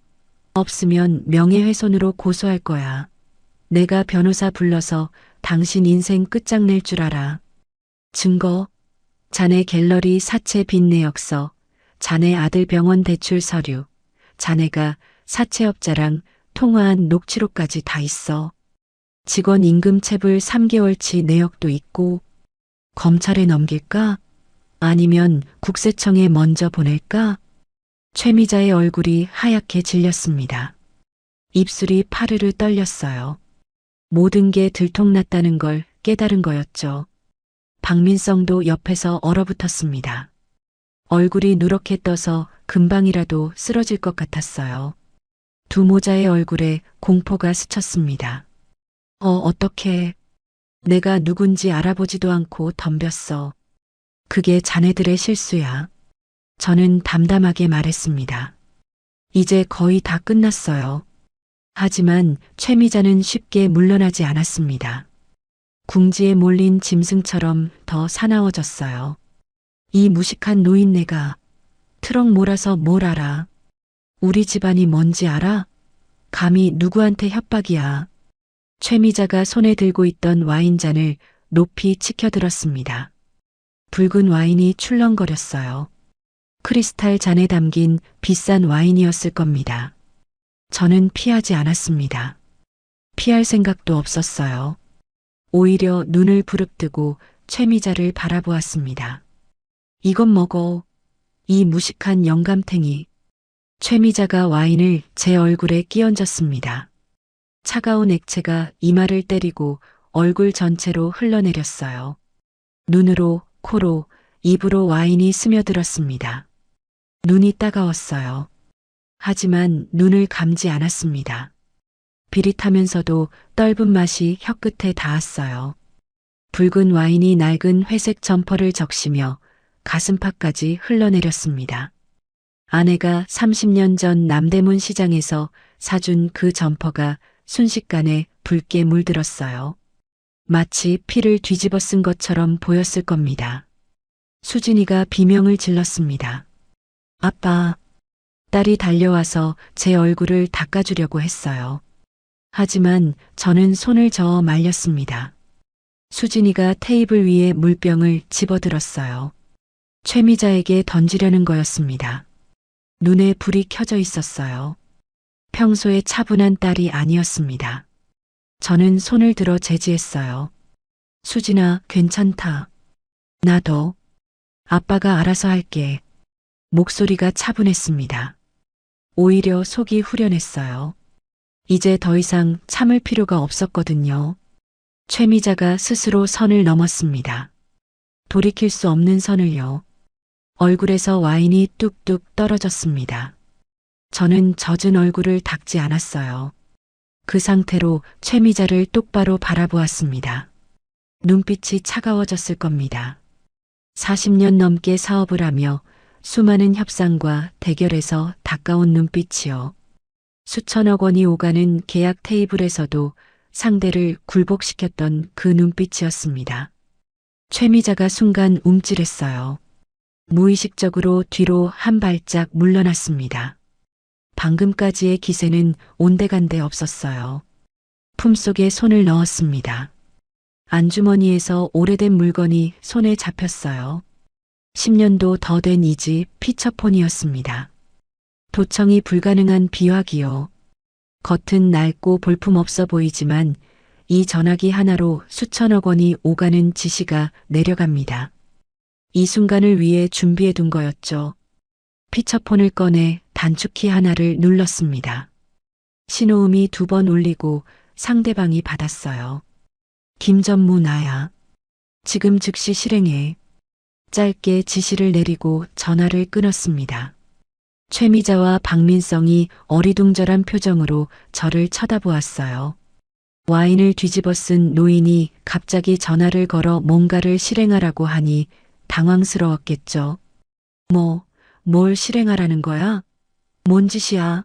없으면 명예훼손으로 고소할 거야. 내가 변호사 불러서 당신 인생 끝장낼 줄 알아. 증거? 자네 갤러리 사채 빚 내역서, 자네 아들 병원 대출 서류, 자네가 사채업자랑 통화한 녹취록까지 다 있어. 직원 임금 체불 3개월치 내역도 있고. 검찰에 넘길까? 아니면 국세청에 먼저 보낼까? 최미자의 얼굴이 하얗게 질렸습니다. 입술이 파르르 떨렸어요. 모든 게 들통났다는 걸 깨달은 거였죠. 박민성도 옆에서 얼어붙었습니다. 얼굴이 누렇게 떠서 금방이라도 쓰러질 것 같았어요. 두 모자의 얼굴에 공포가 스쳤습니다. 어떡해. 내가 누군지 알아보지도 않고 덤볐어. 그게 자네들의 실수야. 저는 담담하게 말했습니다. 이제 거의 다 끝났어요. 하지만 최미자는 쉽게 물러나지 않았습니다. 궁지에 몰린 짐승처럼 더 사나워졌어요. 이 무식한 노인네가 트럭 몰아서 뭘 알아? 우리 집안이 뭔지 알아? 감히 누구한테 협박이야. 최미자가 손에 들고 있던 와인잔을 높이 치켜들었습니다. 붉은 와인이 출렁거렸어요. 크리스탈 잔에 담긴 비싼 와인이었을 겁니다. 저는 피하지 않았습니다. 피할 생각도 없었어요. 오히려 눈을 부릅뜨고 최미자를 바라보았습니다. 이것 먹어. 이 무식한 영감탱이. 최미자가 와인을 제 얼굴에 끼얹었습니다. 차가운 액체가 이마를 때리고 얼굴 전체로 흘러내렸어요. 눈으로, 코로, 입으로 와인이 스며들었습니다. 눈이 따가웠어요. 하지만 눈을 감지 않았습니다. 비릿하면서도 떫은 맛이 혀끝에 닿았어요. 붉은 와인이 낡은 회색 점퍼를 적시며 가슴팍까지 흘러내렸습니다. 아내가 30년 전 남대문 시장에서 사준 그 점퍼가 순식간에 붉게 물들었어요. 마치 피를 뒤집어 쓴 것처럼 보였을 겁니다. 수진이가 비명을 질렀습니다. 아빠. 딸이 달려와서 제 얼굴을 닦아주려고 했어요. 하지만 저는 손을 저어 말렸습니다. 수진이가 테이블 위에 물병을 집어들었어요. 최미자에게 던지려는 거였습니다. 눈에 불이 켜져 있었어요. 평소에 차분한 딸이 아니었습니다. 저는 손을 들어 제지했어요. 수진아, 괜찮다. 나도. 아빠가 알아서 할게. 목소리가 차분했습니다. 오히려 속이 후련했어요. 이제 더 이상 참을 필요가 없었거든요. 최미자가 스스로 선을 넘었습니다. 돌이킬 수 없는 선을요. 얼굴에서 와인이 뚝뚝 떨어졌습니다. 저는 젖은 얼굴을 닦지 않았어요. 그 상태로 최미자를 똑바로 바라보았습니다. 눈빛이 차가워졌을 겁니다. 40년 넘게 사업을 하며 수많은 협상과 대결에서 닦아온 눈빛이요. 수천억 원이 오가는 계약 테이블에서도 상대를 굴복시켰던 그 눈빛이었습니다. 최미자가 순간 움찔했어요. 무의식적으로 뒤로 한 발짝 물러났습니다. 방금까지의 기세는 온데간데 없었어요. 품속에 손을 넣었습니다. 안주머니에서 오래된 물건이 손에 잡혔어요. 10년도 더 된 이 집 피처폰이었습니다. 도청이 불가능한 비화기요. 겉은 낡고 볼품없어 보이지만 이 전화기 하나로 수천억 원이 오가는 지시가 내려갑니다. 이 순간을 위해 준비해 둔 거였죠. 피처폰을 꺼내 단축키 하나를 눌렀습니다. 신호음이 2번 울리고 상대방이 받았어요. 김전무 나야. 지금 즉시 실행해. 짧게 지시를 내리고 전화를 끊었습니다. 최미자와 박민성이 어리둥절한 표정으로 저를 쳐다보았어요. 와인을 뒤집어 쓴 노인이 갑자기 전화를 걸어 뭔가를 실행하라고 하니 당황스러웠겠죠. 뭘 실행하라는 거야? 뭔 짓이야?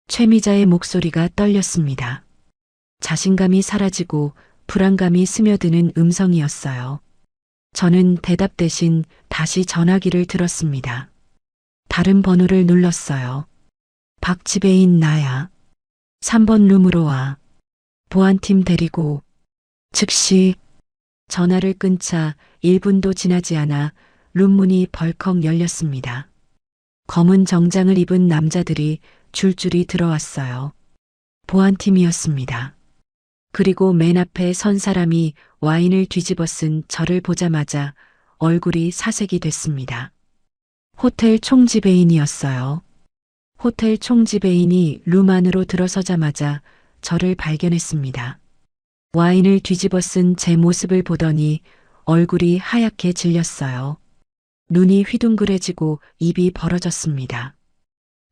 최미자의 목소리가 떨렸습니다. 자신감이 사라지고 불안감이 스며드는 음성이었어요. 저는 대답 대신 다시 전화기를 들었습니다. 다른 번호를 눌렀어요. 박지배인 나야. 3번 룸으로 와. 보안팀 데리고. 즉시. 전화를 끊자 1분도 지나지 않아 룸문이 벌컥 열렸습니다. 검은 정장을 입은 남자들이 줄줄이 들어왔어요. 보안팀이었습니다. 그리고 맨 앞에 선 사람이 와인을 뒤집어 쓴 저를 보자마자 얼굴이 사색이 됐습니다. 호텔 총지배인이었어요. 호텔 총지배인이 룸 안으로 들어서자마자 저를 발견했습니다. 와인을 뒤집어 쓴 제 모습을 보더니 얼굴이 하얗게 질렸어요. 눈이 휘둥그레지고 입이 벌어졌습니다.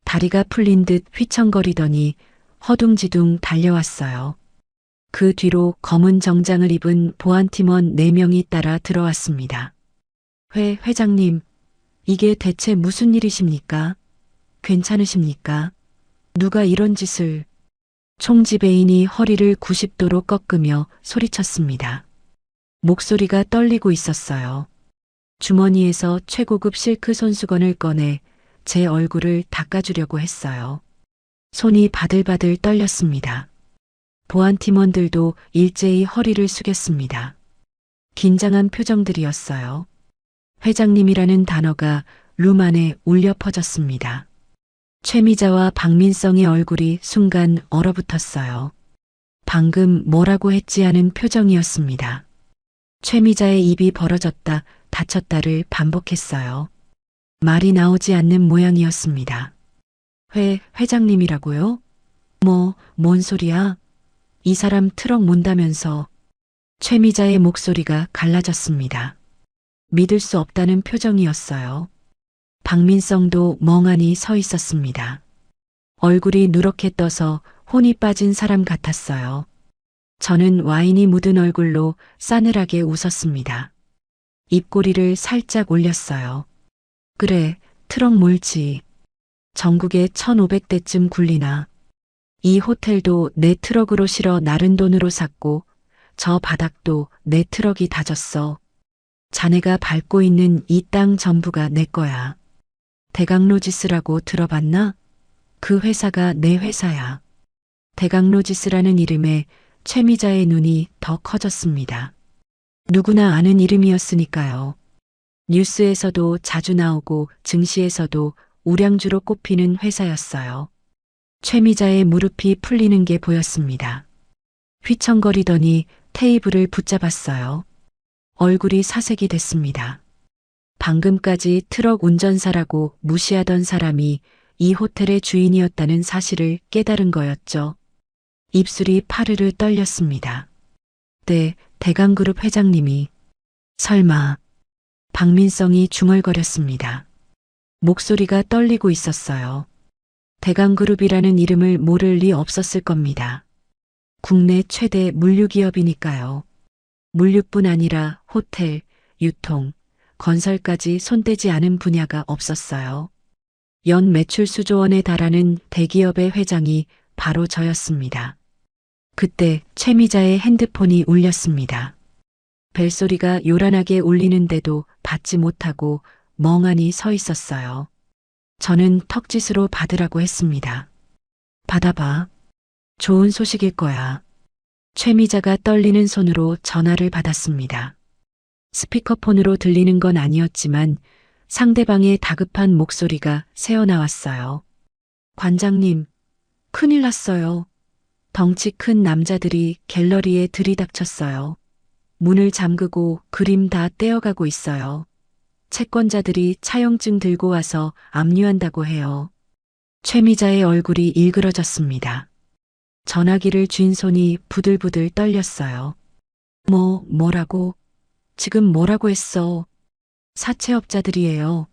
다리가 풀린 듯 휘청거리더니 허둥지둥 달려왔어요. 그 뒤로 검은 정장을 입은 보안팀원 4명이 따라 들어왔습니다. 회장님, 이게 대체 무슨 일이십니까? 괜찮으십니까? 누가 이런 짓을... 총지배인이 허리를 90도로 꺾으며 소리쳤습니다. 목소리가 떨리고 있었어요. 주머니에서 최고급 실크 손수건을 꺼내 제 얼굴을 닦아주려고 했어요. 손이 바들바들 떨렸습니다. 보안팀원들도 일제히 허리를 숙였습니다. 긴장한 표정들이었어요. 회장님이라는 단어가 룸 안에 울려 퍼졌습니다. 최미자와 박민성의 얼굴이 순간 얼어붙었어요. 방금 뭐라고 했지 하는 표정이었습니다. 최미자의 입이 벌어졌다 닫혔다를 반복했어요. 말이 나오지 않는 모양이었습니다. 회장님이라고요? 뭔 소리야? 이 사람 트럭 몬다면서. 최미자의 목소리가 갈라졌습니다. 믿을 수 없다는 표정이었어요. 박민성도 멍하니 서 있었습니다. 얼굴이 누렇게 떠서 혼이 빠진 사람 같았어요. 저는 와인이 묻은 얼굴로 싸늘하게 웃었습니다. 입꼬리를 살짝 올렸어요. 그래, 트럭 몰지. 전국에 1,500대쯤 굴리나. 이 호텔도 내 트럭으로 실어 나른 돈으로 샀고 저 바닥도 내 트럭이 다졌어. 자네가 밟고 있는 이 땅 전부가 내 거야. 대강로지스라고 들어봤나? 그 회사가 내 회사야. 대강로지스라는 이름에 최미자의 눈이 더 커졌습니다. 누구나 아는 이름이었으니까요. 뉴스에서도 자주 나오고 증시에서도 우량주로 꼽히는 회사였어요. 최미자의 무릎이 풀리는 게 보였습니다. 휘청거리더니 테이블을 붙잡았어요. 얼굴이 사색이 됐습니다. 방금까지 트럭 운전사라고 무시하던 사람이 이 호텔의 주인이었다는 사실을 깨달은 거였죠. 입술이 파르르 떨렸습니다. 네, 대강그룹 회장님이. 설마. 박민성이 중얼거렸습니다. 목소리가 떨리고 있었어요. 대강그룹이라는 이름을 모를 리 없었을 겁니다. 국내 최대 물류기업이니까요. 물류뿐 아니라 호텔, 유통, 건설까지 손대지 않은 분야가 없었어요. 연 매출 수조 원에 달하는 대기업의 회장이 바로 저였습니다. 그때 최미자의 핸드폰이 울렸습니다. 벨소리가 요란하게 울리는데도 받지 못하고 멍하니 서 있었어요. 저는 턱짓으로 받으라고 했습니다. 받아봐. 좋은 소식일 거야. 최미자가 떨리는 손으로 전화를 받았습니다. 스피커폰으로 들리는 건 아니었지만 상대방의 다급한 목소리가 새어나왔어요. 관장님, 큰일 났어요. 덩치 큰 남자들이 갤러리에 들이닥쳤어요. 문을 잠그고 그림 다 떼어가고 있어요. 채권자들이 차용증 들고 와서 압류한다고 해요. 최미자의 얼굴이 일그러졌습니다. 전화기를 쥔 손이 부들부들 떨렸어요. 뭐라고? 지금 뭐라고 했어? 사채업자들이에요.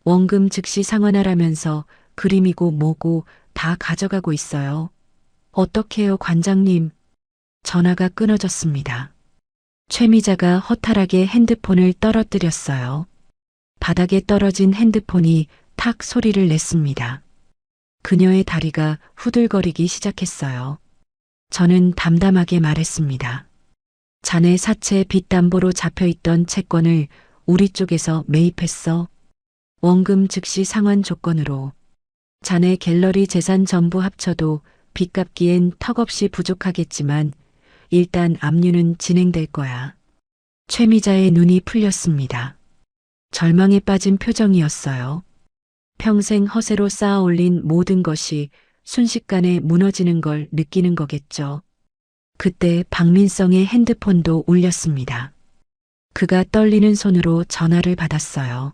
원금 즉시 상환하라면서 그림이고 뭐고 다 가져가고 있어요. 어떡해요, 관장님? 전화가 끊어졌습니다. 최미자가 허탈하게 핸드폰을 떨어뜨렸어요. 바닥에 떨어진 핸드폰이 탁 소리를 냈습니다. 그녀의 다리가 후들거리기 시작했어요. 저는 담담하게 말했습니다. 자네 사채 빚담보로 잡혀있던 채권을 우리 쪽에서 매입했어. 원금 즉시 상환 조건으로. 자네 갤러리 재산 전부 합쳐도 빚 갚기엔 턱없이 부족하겠지만 일단 압류는 진행될 거야. 최미자의 눈이 풀렸습니다. 절망에 빠진 표정이었어요. 평생 허세로 쌓아 올린 모든 것이 순식간에 무너지는 걸 느끼는 거겠죠. 그때 박민성의 핸드폰도 울렸습니다. 그가 떨리는 손으로 전화를 받았어요.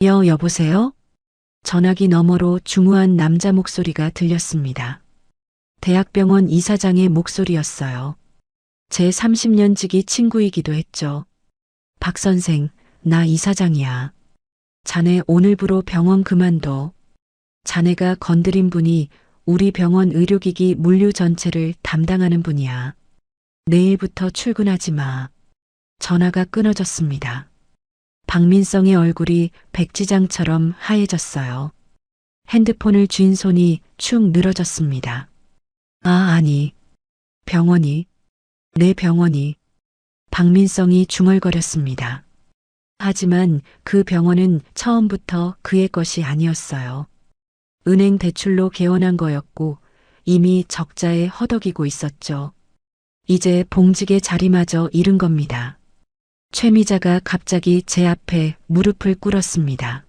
여보세요? 전화기 너머로 중후한 남자 목소리가 들렸습니다. 대학병원 이사장의 목소리였어요. 제 30년 지기 친구이기도 했죠. 박 선생, 나 이사장이야. 자네 오늘부로 병원 그만둬. 자네가 건드린 분이 우리 병원 의료기기 물류 전체를 담당하는 분이야. 내일부터 출근하지 마. 전화가 끊어졌습니다. 박민성의 얼굴이 백지장처럼 하얘졌어요. 핸드폰을 쥔 손이 축 늘어졌습니다. 아니. 병원이. 내 병원이. 박민성이 중얼거렸습니다. 하지만 그 병원은 처음부터 그의 것이 아니었어요. 은행 대출로 개원한 거였고 이미 적자에 허덕이고 있었죠. 이제 봉직의 자리마저 잃은 겁니다. 최미자가 갑자기 제 앞에 무릎을 꿇었습니다.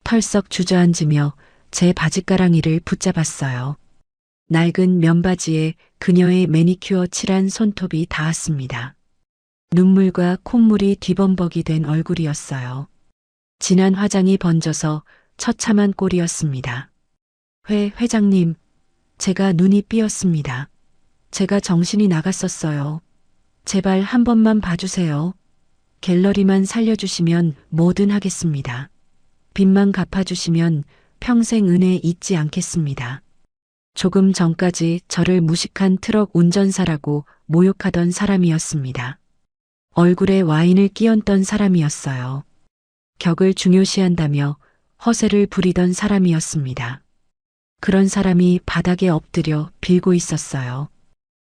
털썩 주저앉으며 제 바짓가랑이를 붙잡았어요. 낡은 면바지에 그녀의 매니큐어 칠한 손톱이 닿았습니다. 눈물과 콧물이 뒤범벅이 된 얼굴이었어요. 진한 화장이 번져서 처참한 꼴이었습니다. 회장님, 제가 눈이 삐었습니다. 제가 정신이 나갔었어요. 제발 한 번만 봐주세요. 갤러리만 살려주시면 뭐든 하겠습니다. 빚만 갚아주시면 평생 은혜 잊지 않겠습니다. 조금 전까지 저를 무식한 트럭 운전사라고 모욕하던 사람이었습니다. 얼굴에 와인을 끼얹던 사람이었어요. 격을 중요시한다며 허세를 부리던 사람이었습니다. 그런 사람이 바닥에 엎드려 빌고 있었어요.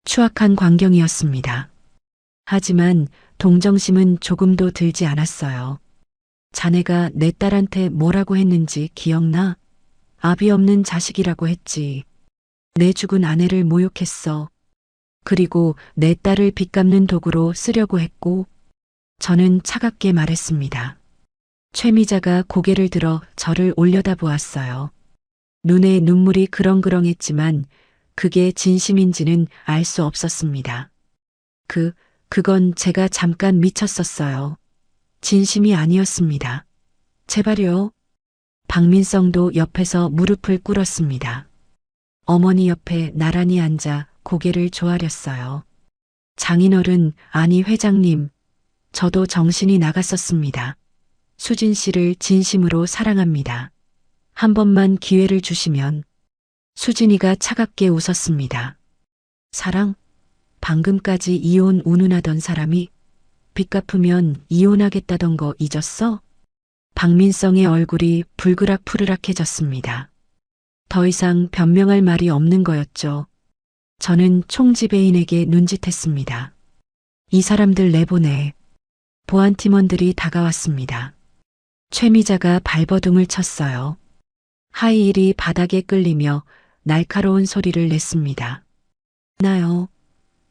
추악한 광경이었습니다. 하지만 동정심은 조금도 들지 않았어요. 자네가 내 딸한테 뭐라고 했는지 기억나? 아비 없는 자식이라고 했지. 내 죽은 아내를 모욕했어. 그리고 내 딸을 빚 갚는 도구로 쓰려고 했고, 저는 차갑게 말했습니다. 최미자가 고개를 들어 저를 올려다보았어요. 눈에 눈물이 그렁그렁했지만 그게 진심인지는 알 수 없었습니다. 그건 제가 잠깐 미쳤었어요. 진심이 아니었습니다. 제발요. 박민성도 옆에서 무릎을 꿇었습니다. 어머니 옆에 나란히 앉아 고개를 조아렸어요. 장인어른, 아니 회장님, 저도 정신이 나갔었습니다. 수진 씨를 진심으로 사랑합니다. 한 번만 기회를 주시면. 수진이가 차갑게 웃었습니다. 사랑? 방금까지 이혼 운운하던 사람이 빚 갚으면 이혼하겠다던 거 잊었어? 박민성의 얼굴이 불그락푸르락해졌습니다. 더 이상 변명할 말이 없는 거였죠. 저는 총지배인에게 눈짓했습니다. 이 사람들 내보내. 보안팀원들이 다가왔습니다. 최미자가 발버둥을 쳤어요. 하이힐이 바닥에 끌리며 날카로운 소리를 냈습니다. 나요.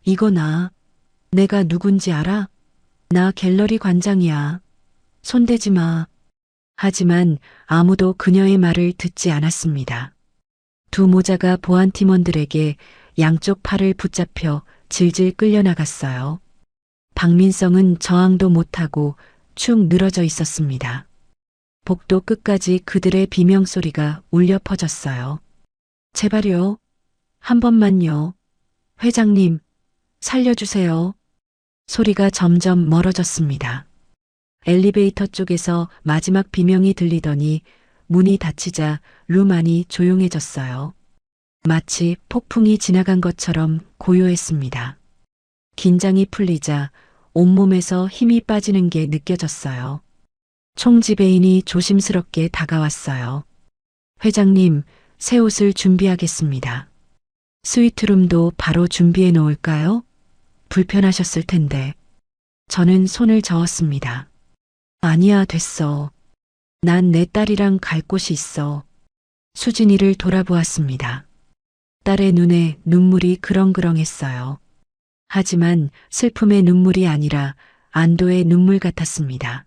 이거 나. 내가 누군지 알아? 나 갤러리 관장이야. 손대지 마. 하지만 아무도 그녀의 말을 듣지 않았습니다. 두 모자가 보안팀원들에게 양쪽 팔을 붙잡혀 질질 끌려나갔어요. 박민성은 저항도 못하고 축 늘어져 있었습니다. 복도 끝까지 그들의 비명소리가 울려 퍼졌어요. 제발요. 한 번만요. 회장님, 살려주세요. 소리가 점점 멀어졌습니다. 엘리베이터 쪽에서 마지막 비명이 들리더니 문이 닫히자 룸 안이 조용해졌어요. 마치 폭풍이 지나간 것처럼 고요했습니다. 긴장이 풀리자 온몸에서 힘이 빠지는 게 느껴졌어요. 총지배인이 조심스럽게 다가왔어요. 회장님, 새 옷을 준비하겠습니다. 스위트룸도 바로 준비해 놓을까요? 불편하셨을 텐데. 저는 손을 저었습니다. 아니야, 됐어. 난 내 딸이랑 갈 곳이 있어. 수진이를 돌아보았습니다. 딸의 눈에 눈물이 그렁그렁했어요. 하지만 슬픔의 눈물이 아니라 안도의 눈물 같았습니다.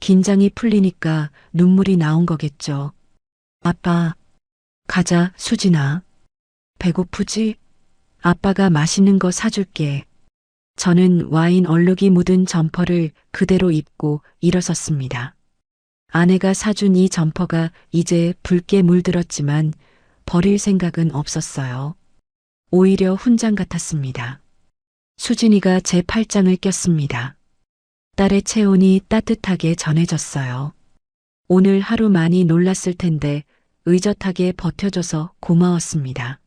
긴장이 풀리니까 눈물이 나온 거겠죠. 아빠, 가자, 수진아. 배고프지? 아빠가 맛있는 거 사줄게. 저는 와인 얼룩이 묻은 점퍼를 그대로 입고 일어섰습니다. 아내가 사준 이 점퍼가 이제 붉게 물들었지만 버릴 생각은 없었어요. 오히려 훈장 같았습니다. 수진이가 제 팔짱을 꼈습니다. 딸의 체온이 따뜻하게 전해졌어요. 오늘 하루 많이 놀랐을 텐데 의젓하게 버텨줘서 고마웠습니다.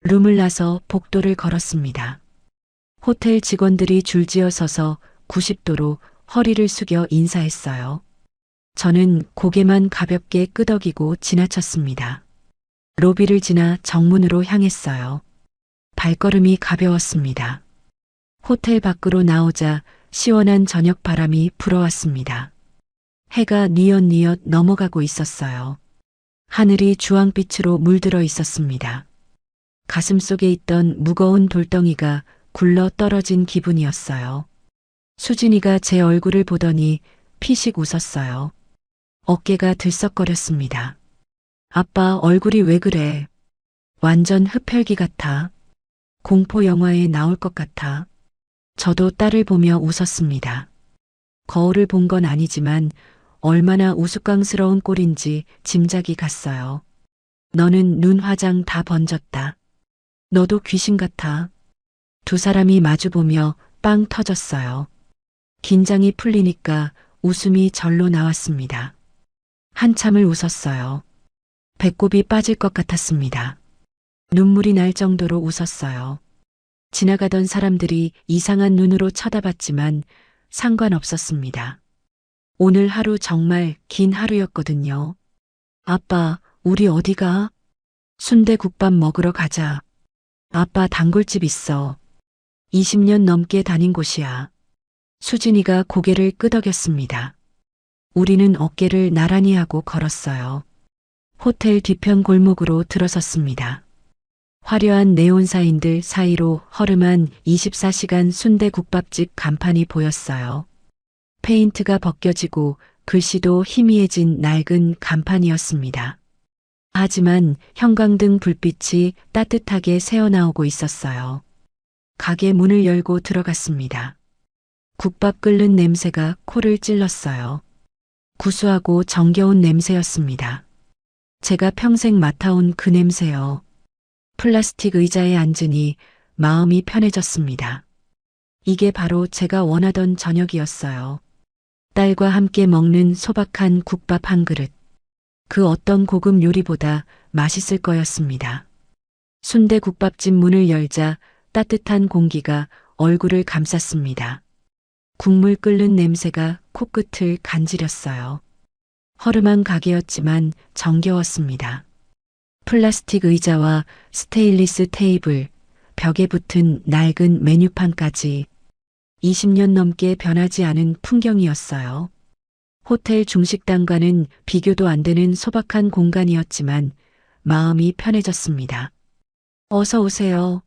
룸을 나서 복도를 걸었습니다. 호텔 직원들이 줄지어 서서 90도로 허리를 숙여 인사했어요. 저는 고개만 가볍게 끄덕이고 지나쳤습니다. 로비를 지나 정문으로 향했어요. 발걸음이 가벼웠습니다. 호텔 밖으로 나오자 시원한 저녁 바람이 불어왔습니다. 해가 뉘엿뉘엿 넘어가고 있었어요. 하늘이 주황빛으로 물들어 있었습니다. 가슴속에 있던 무거운 돌덩이가 굴러 떨어진 기분이었어요. 수진이가 제 얼굴을 보더니 피식 웃었어요. 어깨가 들썩거렸습니다. 아빠 얼굴이 왜 그래? 완전 흡혈귀 같아. 공포 영화에 나올 것 같아. 저도 딸을 보며 웃었습니다. 거울을 본 건 아니지만 얼마나 우스꽝스러운 꼴인지 짐작이 갔어요. 너는 눈 화장 다 번졌다. 너도 귀신 같아. 두 사람이 마주보며 빵 터졌어요. 긴장이 풀리니까 웃음이 절로 나왔습니다. 한참을 웃었어요. 배꼽이 빠질 것 같았습니다. 눈물이 날 정도로 웃었어요. 지나가던 사람들이 이상한 눈으로 쳐다봤지만 상관없었습니다. 오늘 하루 정말 긴 하루였거든요. 아빠, 우리 어디 가? 순대국밥 먹으러 가자. 아빠 단골집 있어. 20년 넘게 다닌 곳이야. 수진이가 고개를 끄덕였습니다. 우리는 어깨를 나란히 하고 걸었어요. 호텔 뒤편 골목으로 들어섰습니다. 화려한 네온사인들 사이로 허름한 24시간 순대국밥집 간판이 보였어요. 페인트가 벗겨지고 글씨도 희미해진 낡은 간판이었습니다. 하지만 형광등 불빛이 따뜻하게 새어나오고 있었어요. 가게 문을 열고 들어갔습니다. 국밥 끓는 냄새가 코를 찔렀어요. 구수하고 정겨운 냄새였습니다. 제가 평생 맡아온 그 냄새요. 플라스틱 의자에 앉으니 마음이 편해졌습니다. 이게 바로 제가 원하던 저녁이었어요. 딸과 함께 먹는 소박한 국밥 한 그릇. 그 어떤 고급 요리보다 맛있을 거였습니다. 순대국밥집 문을 열자 따뜻한 공기가 얼굴을 감쌌습니다. 국물 끓는 냄새가 코끝을 간지렸어요. 허름한 가게였지만 정겨웠습니다. 플라스틱 의자와 스테인리스 테이블, 벽에 붙은 낡은 메뉴판까지 20년 넘게 변하지 않은 풍경이었어요. 호텔 중식당과는 비교도 안 되는 소박한 공간이었지만 마음이 편해졌습니다. 어서 오세요.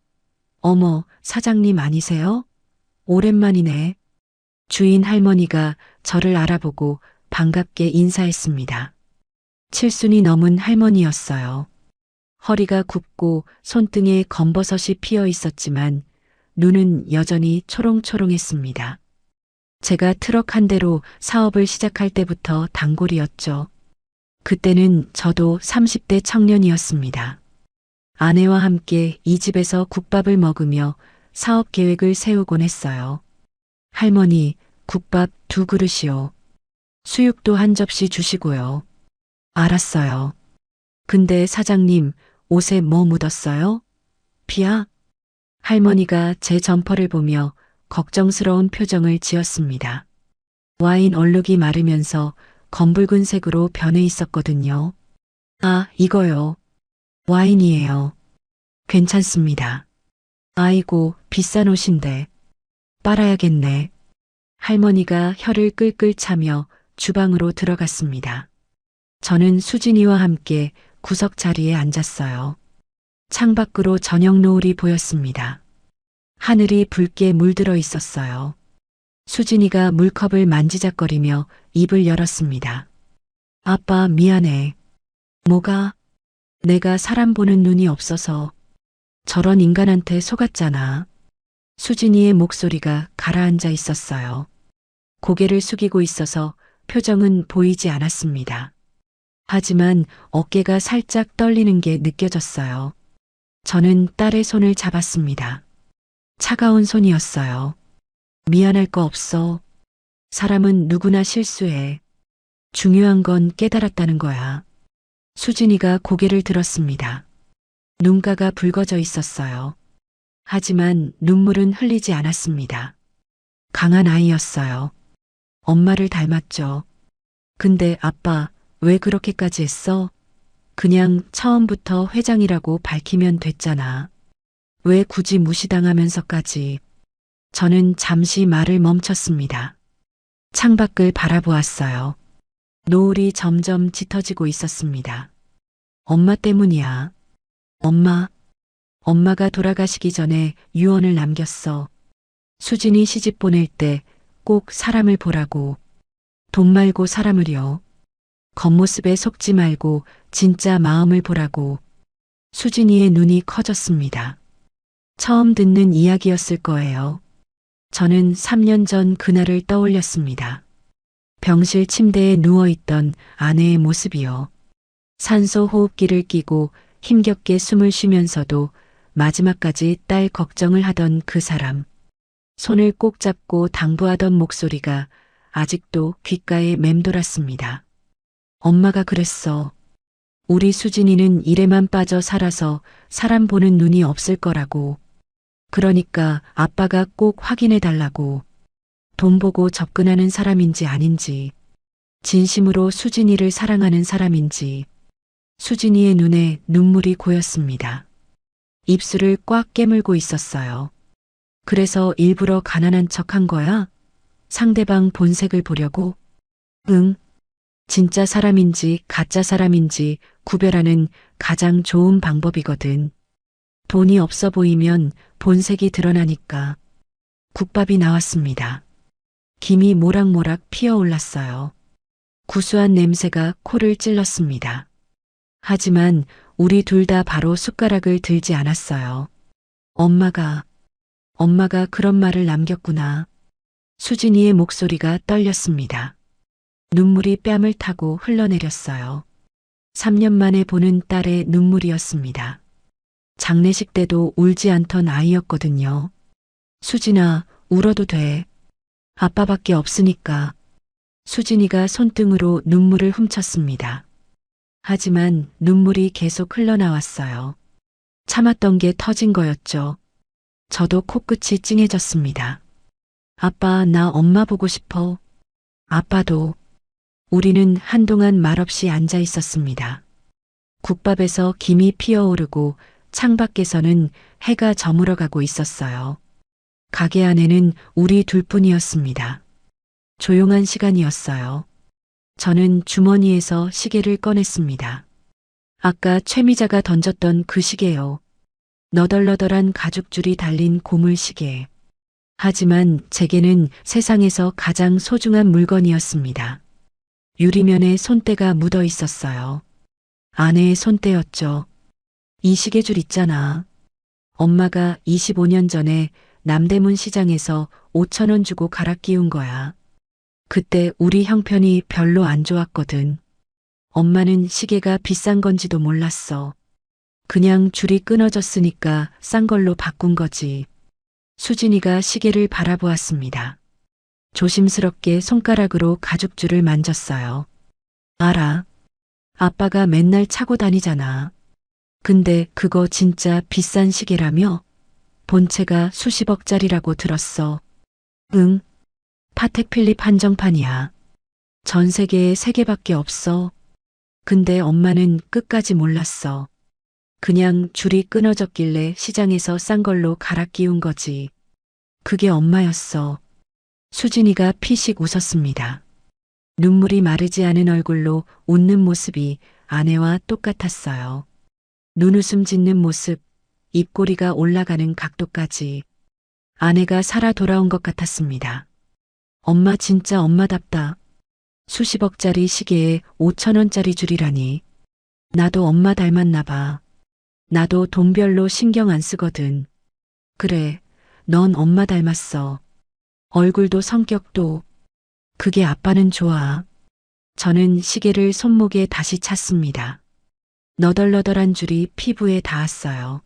어머, 사장님 아니세요? 오랜만이네. 주인 할머니가 저를 알아보고 반갑게 인사했습니다. 칠순이 넘은 할머니였어요. 허리가 굽고 손등에 검버섯이 피어 있었지만 눈은 여전히 초롱초롱했습니다. 제가 트럭 한 대로 사업을 시작할 때부터 단골이었죠. 그때는 저도 30대 청년이었습니다. 아내와 함께 이 집에서 국밥을 먹으며 사업 계획을 세우곤 했어요. 할머니, 국밥 2그릇이요. 수육도 한 접시 주시고요. 알았어요. 근데 사장님, 옷에 뭐 묻었어요? 피야? 할머니가 제 점퍼를 보며 걱정스러운 표정을 지었습니다. 와인 얼룩이 마르면서 검붉은 색으로 변해 있었거든요. 아, 이거요. 와인이에요. 괜찮습니다. 아이고, 비싼 옷인데. 빨아야겠네. 할머니가 혀를 끌끌 차며 주방으로 들어갔습니다. 저는 수진이와 함께 구석 자리에 앉았어요. 창밖으로 저녁 노을이 보였습니다. 하늘이 붉게 물들어 있었어요. 수진이가 물컵을 만지작거리며 입을 열었습니다. 아빠 미안해. 뭐가? 내가 사람 보는 눈이 없어서 저런 인간한테 속았잖아. 수진이의 목소리가 가라앉아 있었어요. 고개를 숙이고 있어서 표정은 보이지 않았습니다. 하지만 어깨가 살짝 떨리는 게 느껴졌어요. 저는 딸의 손을 잡았습니다. 차가운 손이었어요. 미안할 거 없어. 사람은 누구나 실수해. 중요한 건 깨달았다는 거야. 수진이가 고개를 들었습니다. 눈가가 붉어져 있었어요. 하지만 눈물은 흘리지 않았습니다. 강한 아이였어요. 엄마를 닮았죠. 근데 아빠, 왜 그렇게까지 했어? 그냥 처음부터 회장이라고 밝히면 됐잖아. 왜 굳이 무시당하면서까지? 저는 잠시 말을 멈췄습니다. 창밖을 바라보았어요. 노을이 점점 짙어지고 있었습니다. 엄마 때문이야. 엄마가 돌아가시기 전에 유언을 남겼어. 수진이 시집 보낼 때 꼭 사람을 보라고. 돈 말고 사람을요. 겉모습에 속지 말고 진짜 마음을 보라고. 수진이의 눈이 커졌습니다. 처음 듣는 이야기였을 거예요. 저는 3년 전 그날을 떠올렸습니다. 병실 침대에 누워있던 아내의 모습이요. 산소 호흡기를 끼고 힘겹게 숨을 쉬면서도 마지막까지 딸 걱정을 하던 그 사람. 손을 꼭 잡고 당부하던 목소리가 아직도 귓가에 맴돌았습니다. 엄마가 그랬어. 우리 수진이는 일에만 빠져 살아서 사람 보는 눈이 없을 거라고. 그러니까 아빠가 꼭 확인해 달라고. 돈 보고 접근하는 사람인지 아닌지. 진심으로 수진이를 사랑하는 사람인지. 수진이의 눈에 눈물이 고였습니다. 입술을 꽉 깨물고 있었어요. 그래서 일부러 가난한 척 한 거야? 상대방 본색을 보려고? 응. 진짜 사람인지 가짜 사람인지 구별하는 가장 좋은 방법이거든. 돈이 없어 보이면 본색이 드러나니까. 국밥이 나왔습니다. 김이 모락모락 피어올랐어요. 구수한 냄새가 코를 찔렀습니다. 하지만 우리 둘 다 바로 숟가락을 들지 않았어요. 엄마가 그런 말을 남겼구나. 수진이의 목소리가 떨렸습니다. 눈물이 뺨을 타고 흘러내렸어요. 3년 만에 보는 딸의 눈물이었습니다. 장례식 때도 울지 않던 아이였거든요. 수진아, 울어도 돼. 아빠밖에 없으니까. 수진이가 손등으로 눈물을 훔쳤습니다. 하지만 눈물이 계속 흘러나왔어요. 참았던 게 터진 거였죠. 저도 코끝이 찡해졌습니다. 아빠, 나 엄마 보고 싶어. 아빠도. 우리는 한동안 말없이 앉아 있었습니다. 국밥에서 김이 피어오르고 창밖에서는 해가 저물어가고 있었어요. 가게 안에는 우리 둘뿐이었습니다. 조용한 시간이었어요. 저는 주머니에서 시계를 꺼냈습니다. 아까 최미자가 던졌던 그 시계요. 너덜너덜한 가죽줄이 달린 고물 시계. 하지만 제게는 세상에서 가장 소중한 물건이었습니다. 유리면에 손때가 묻어 있었어요. 아내의 손때였죠. 이 시계줄 있잖아. 엄마가 25년 전에 남대문 시장에서 5,000원 주고 갈아 끼운 거야. 그때 우리 형편이 별로 안 좋았거든. 엄마는 시계가 비싼 건지도 몰랐어. 그냥 줄이 끊어졌으니까 싼 걸로 바꾼 거지. 수진이가 시계를 바라보았습니다. 조심스럽게 손가락으로 가죽줄을 만졌어요. 알아. 아빠가 맨날 차고 다니잖아. 근데 그거 진짜 비싼 시계라며? 본체가 수십억짜리라고 들었어. 응. 파텍 필립 한정판이야. 전 세계에 3개밖에 없어. 근데 엄마는 끝까지 몰랐어. 그냥 줄이 끊어졌길래 시장에서 싼 걸로 갈아 끼운 거지. 그게 엄마였어. 수진이가 피식 웃었습니다. 눈물이 마르지 않은 얼굴로 웃는 모습이 아내와 똑같았어요. 눈웃음 짓는 모습, 입꼬리가 올라가는 각도까지. 아내가 살아 돌아온 것 같았습니다. 엄마 진짜 엄마답다. 수십억짜리 시계에 5,000원짜리 줄이라니. 나도 엄마 닮았나 봐. 나도 돈 별로 신경 안 쓰거든. 그래, 넌 엄마 닮았어. 얼굴도 성격도. 그게 아빠는 좋아. 저는 시계를 손목에 다시 찼습니다. 너덜너덜한 줄이 피부에 닿았어요.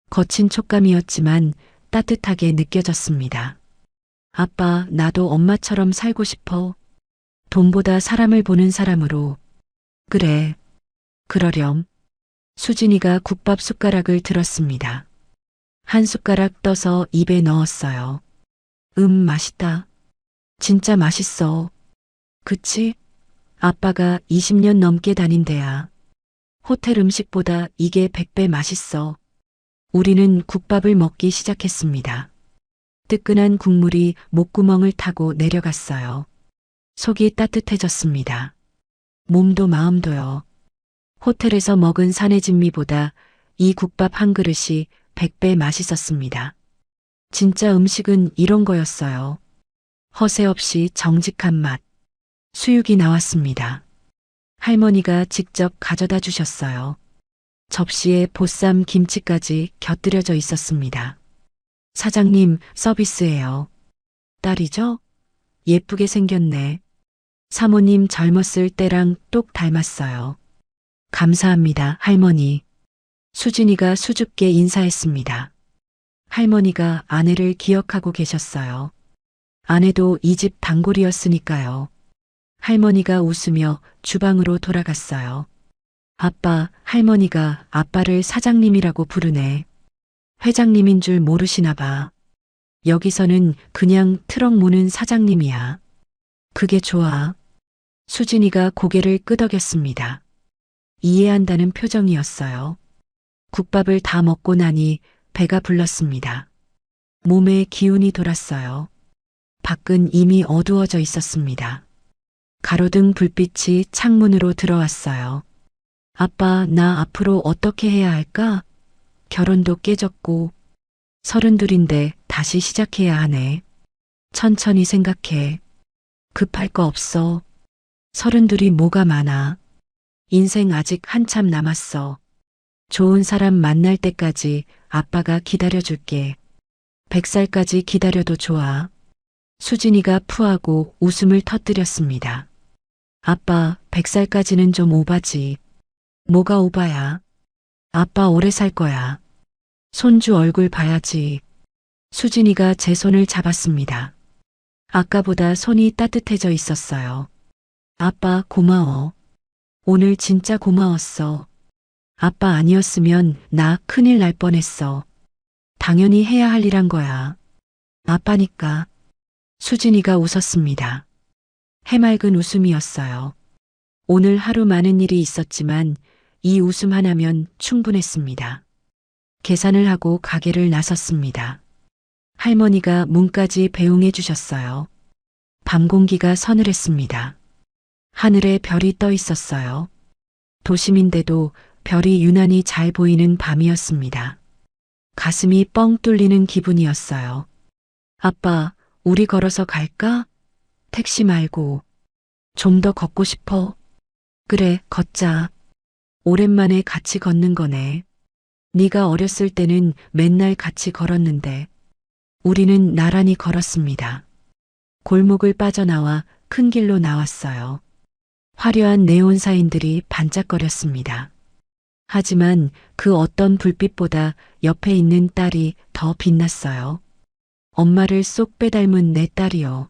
거친 촉감이었지만 따뜻하게 느껴졌습니다. 아빠, 나도 엄마처럼 살고 싶어. 돈보다 사람을 보는 사람으로. 그래. 그러렴. 수진이가 국밥 숟가락을 들었습니다. 한 숟가락 떠서 입에 넣었어요. 맛있다. 진짜 맛있어. 그치? 아빠가 20년 넘게 다닌 데야. 호텔 음식보다 이게 100배 맛있어. 우리는 국밥을 먹기 시작했습니다. 뜨끈한 국물이 목구멍을 타고 내려갔어요. 속이 따뜻해졌습니다. 몸도 마음도요. 호텔에서 먹은 사내진미보다 이 국밥 한 그릇이 100배 맛있었습니다. 진짜 음식은 이런 거였어요. 허세 없이 정직한 맛. 수육이 나왔습니다. 할머니가 직접 가져다 주셨어요. 접시에 보쌈 김치까지 곁들여져 있었습니다. 사장님, 서비스예요. 딸이죠? 예쁘게 생겼네. 사모님 젊었을 때랑 똑 닮았어요. 감사합니다, 할머니. 수진이가 수줍게 인사했습니다. 할머니가 아내를 기억하고 계셨어요. 아내도 이 집 단골이었으니까요. 할머니가 웃으며 주방으로 돌아갔어요. 아빠, 할머니가 아빠를 사장님이라고 부르네. 회장님인 줄 모르시나 봐. 여기서는 그냥 트럭 모는 사장님이야. 그게 좋아. 수진이가 고개를 끄덕였습니다. 이해한다는 표정이었어요. 국밥을 다 먹고 나니 배가 불렀습니다. 몸에 기운이 돌았어요. 밖은 이미 어두워져 있었습니다. 가로등 불빛이 창문으로 들어왔어요. 아빠, 나 앞으로 어떻게 해야 할까? 결혼도 깨졌고, 32인데 다시 시작해야 하네. 천천히 생각해. 급할 거 없어. 32이 뭐가 많아. 인생 아직 한참 남았어. 좋은 사람 만날 때까지 아빠가 기다려줄게. 100살까지 기다려도 좋아. 수진이가 푸하고 웃음을 터뜨렸습니다. 아빠, 100살까지는 좀 오바지. 뭐가 오바야? 아빠 오래 살 거야. 손주 얼굴 봐야지. 수진이가 제 손을 잡았습니다. 아까보다 손이 따뜻해져 있었어요. 아빠 고마워. 오늘 진짜 고마웠어. 아빠 아니었으면 나 큰일 날 뻔했어. 당연히 해야 할 일 한 거야. 아빠니까. 수진이가 웃었습니다. 해맑은 웃음이었어요. 오늘 하루 많은 일이 있었지만 이 웃음 하나면 충분했습니다. 계산을 하고 가게를 나섰습니다. 할머니가 문까지 배웅해 주셨어요. 밤 공기가 서늘했습니다. 하늘에 별이 떠 있었어요. 도심인데도 별이 유난히 잘 보이는 밤이었습니다. 가슴이 뻥 뚫리는 기분이었어요. 아빠, 우리 걸어서 갈까? 택시 말고. 좀 더 걷고 싶어. 그래, 걷자. 오랜만에 같이 걷는 거네. 네가 어렸을 때는 맨날 같이 걸었는데. 우리는 나란히 걸었습니다. 골목을 빠져나와 큰 길로 나왔어요. 화려한 네온 사인들이 반짝거렸습니다. 하지만 그 어떤 불빛보다 옆에 있는 딸이 더 빛났어요. 엄마를 쏙 빼닮은 내 딸이요.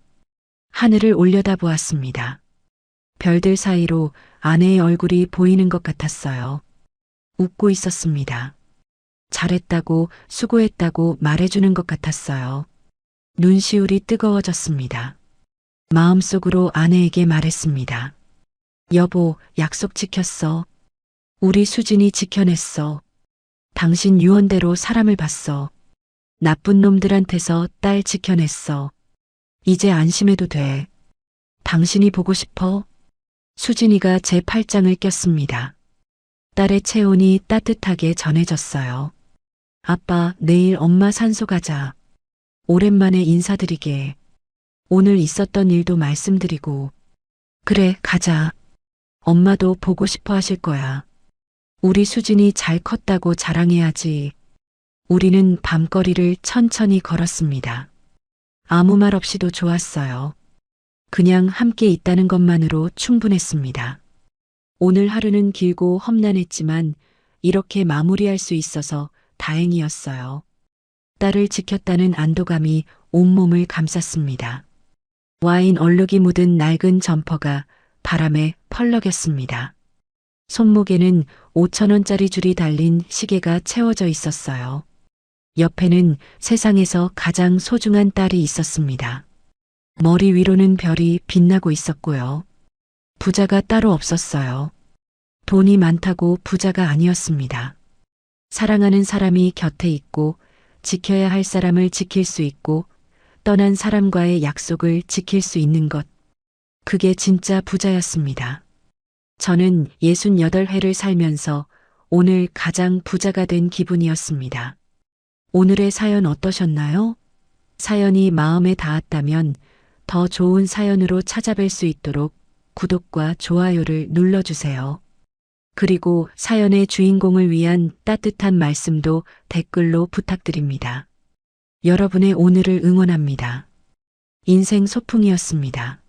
하늘을 올려다보았습니다. 별들 사이로 아내의 얼굴이 보이는 것 같았어요. 웃고 있었습니다. 잘했다고, 수고했다고 말해주는 것 같았어요. 눈시울이 뜨거워졌습니다. 마음속으로 아내에게 말했습니다. 여보, 약속 지켰어. 우리 수진이 지켜냈어. 당신 유언대로 사람을 봤어. 나쁜 놈들한테서 딸 지켜냈어. 이제 안심해도 돼. 당신이 보고 싶어? 수진이가 제 팔짱을 꼈습니다. 딸의 체온이 따뜻하게 전해졌어요. 아빠, 내일 엄마 산소 가자. 오랜만에 인사드리게. 오늘 있었던 일도 말씀드리고. 그래, 가자. 엄마도 보고 싶어 하실 거야. 우리 수진이 잘 컸다고 자랑해야지. 우리는 밤거리를 천천히 걸었습니다. 아무 말 없이도 좋았어요. 그냥 함께 있다는 것만으로 충분했습니다. 오늘 하루는 길고 험난했지만 이렇게 마무리할 수 있어서 다행이었어요. 딸을 지켰다는 안도감이 온몸을 감쌌습니다. 와인 얼룩이 묻은 낡은 점퍼가 바람에 펄럭였습니다. 손목에는 5,000원짜리 줄이 달린 시계가 채워져 있었어요. 옆에는 세상에서 가장 소중한 딸이 있었습니다. 머리 위로는 별이 빛나고 있었고요. 부자가 따로 없었어요. 돈이 많다고 부자가 아니었습니다. 사랑하는 사람이 곁에 있고 지켜야 할 사람을 지킬 수 있고 떠난 사람과의 약속을 지킬 수 있는 것. 그게 진짜 부자였습니다. 저는 68회를 살면서 오늘 가장 부자가 된 기분이었습니다. 오늘의 사연 어떠셨나요? 사연이 마음에 닿았다면 더 좋은 사연으로 찾아뵐 수 있도록 구독과 좋아요를 눌러주세요. 그리고 사연의 주인공을 위한 따뜻한 말씀도 댓글로 부탁드립니다. 여러분의 오늘을 응원합니다. 인생 소풍이었습니다.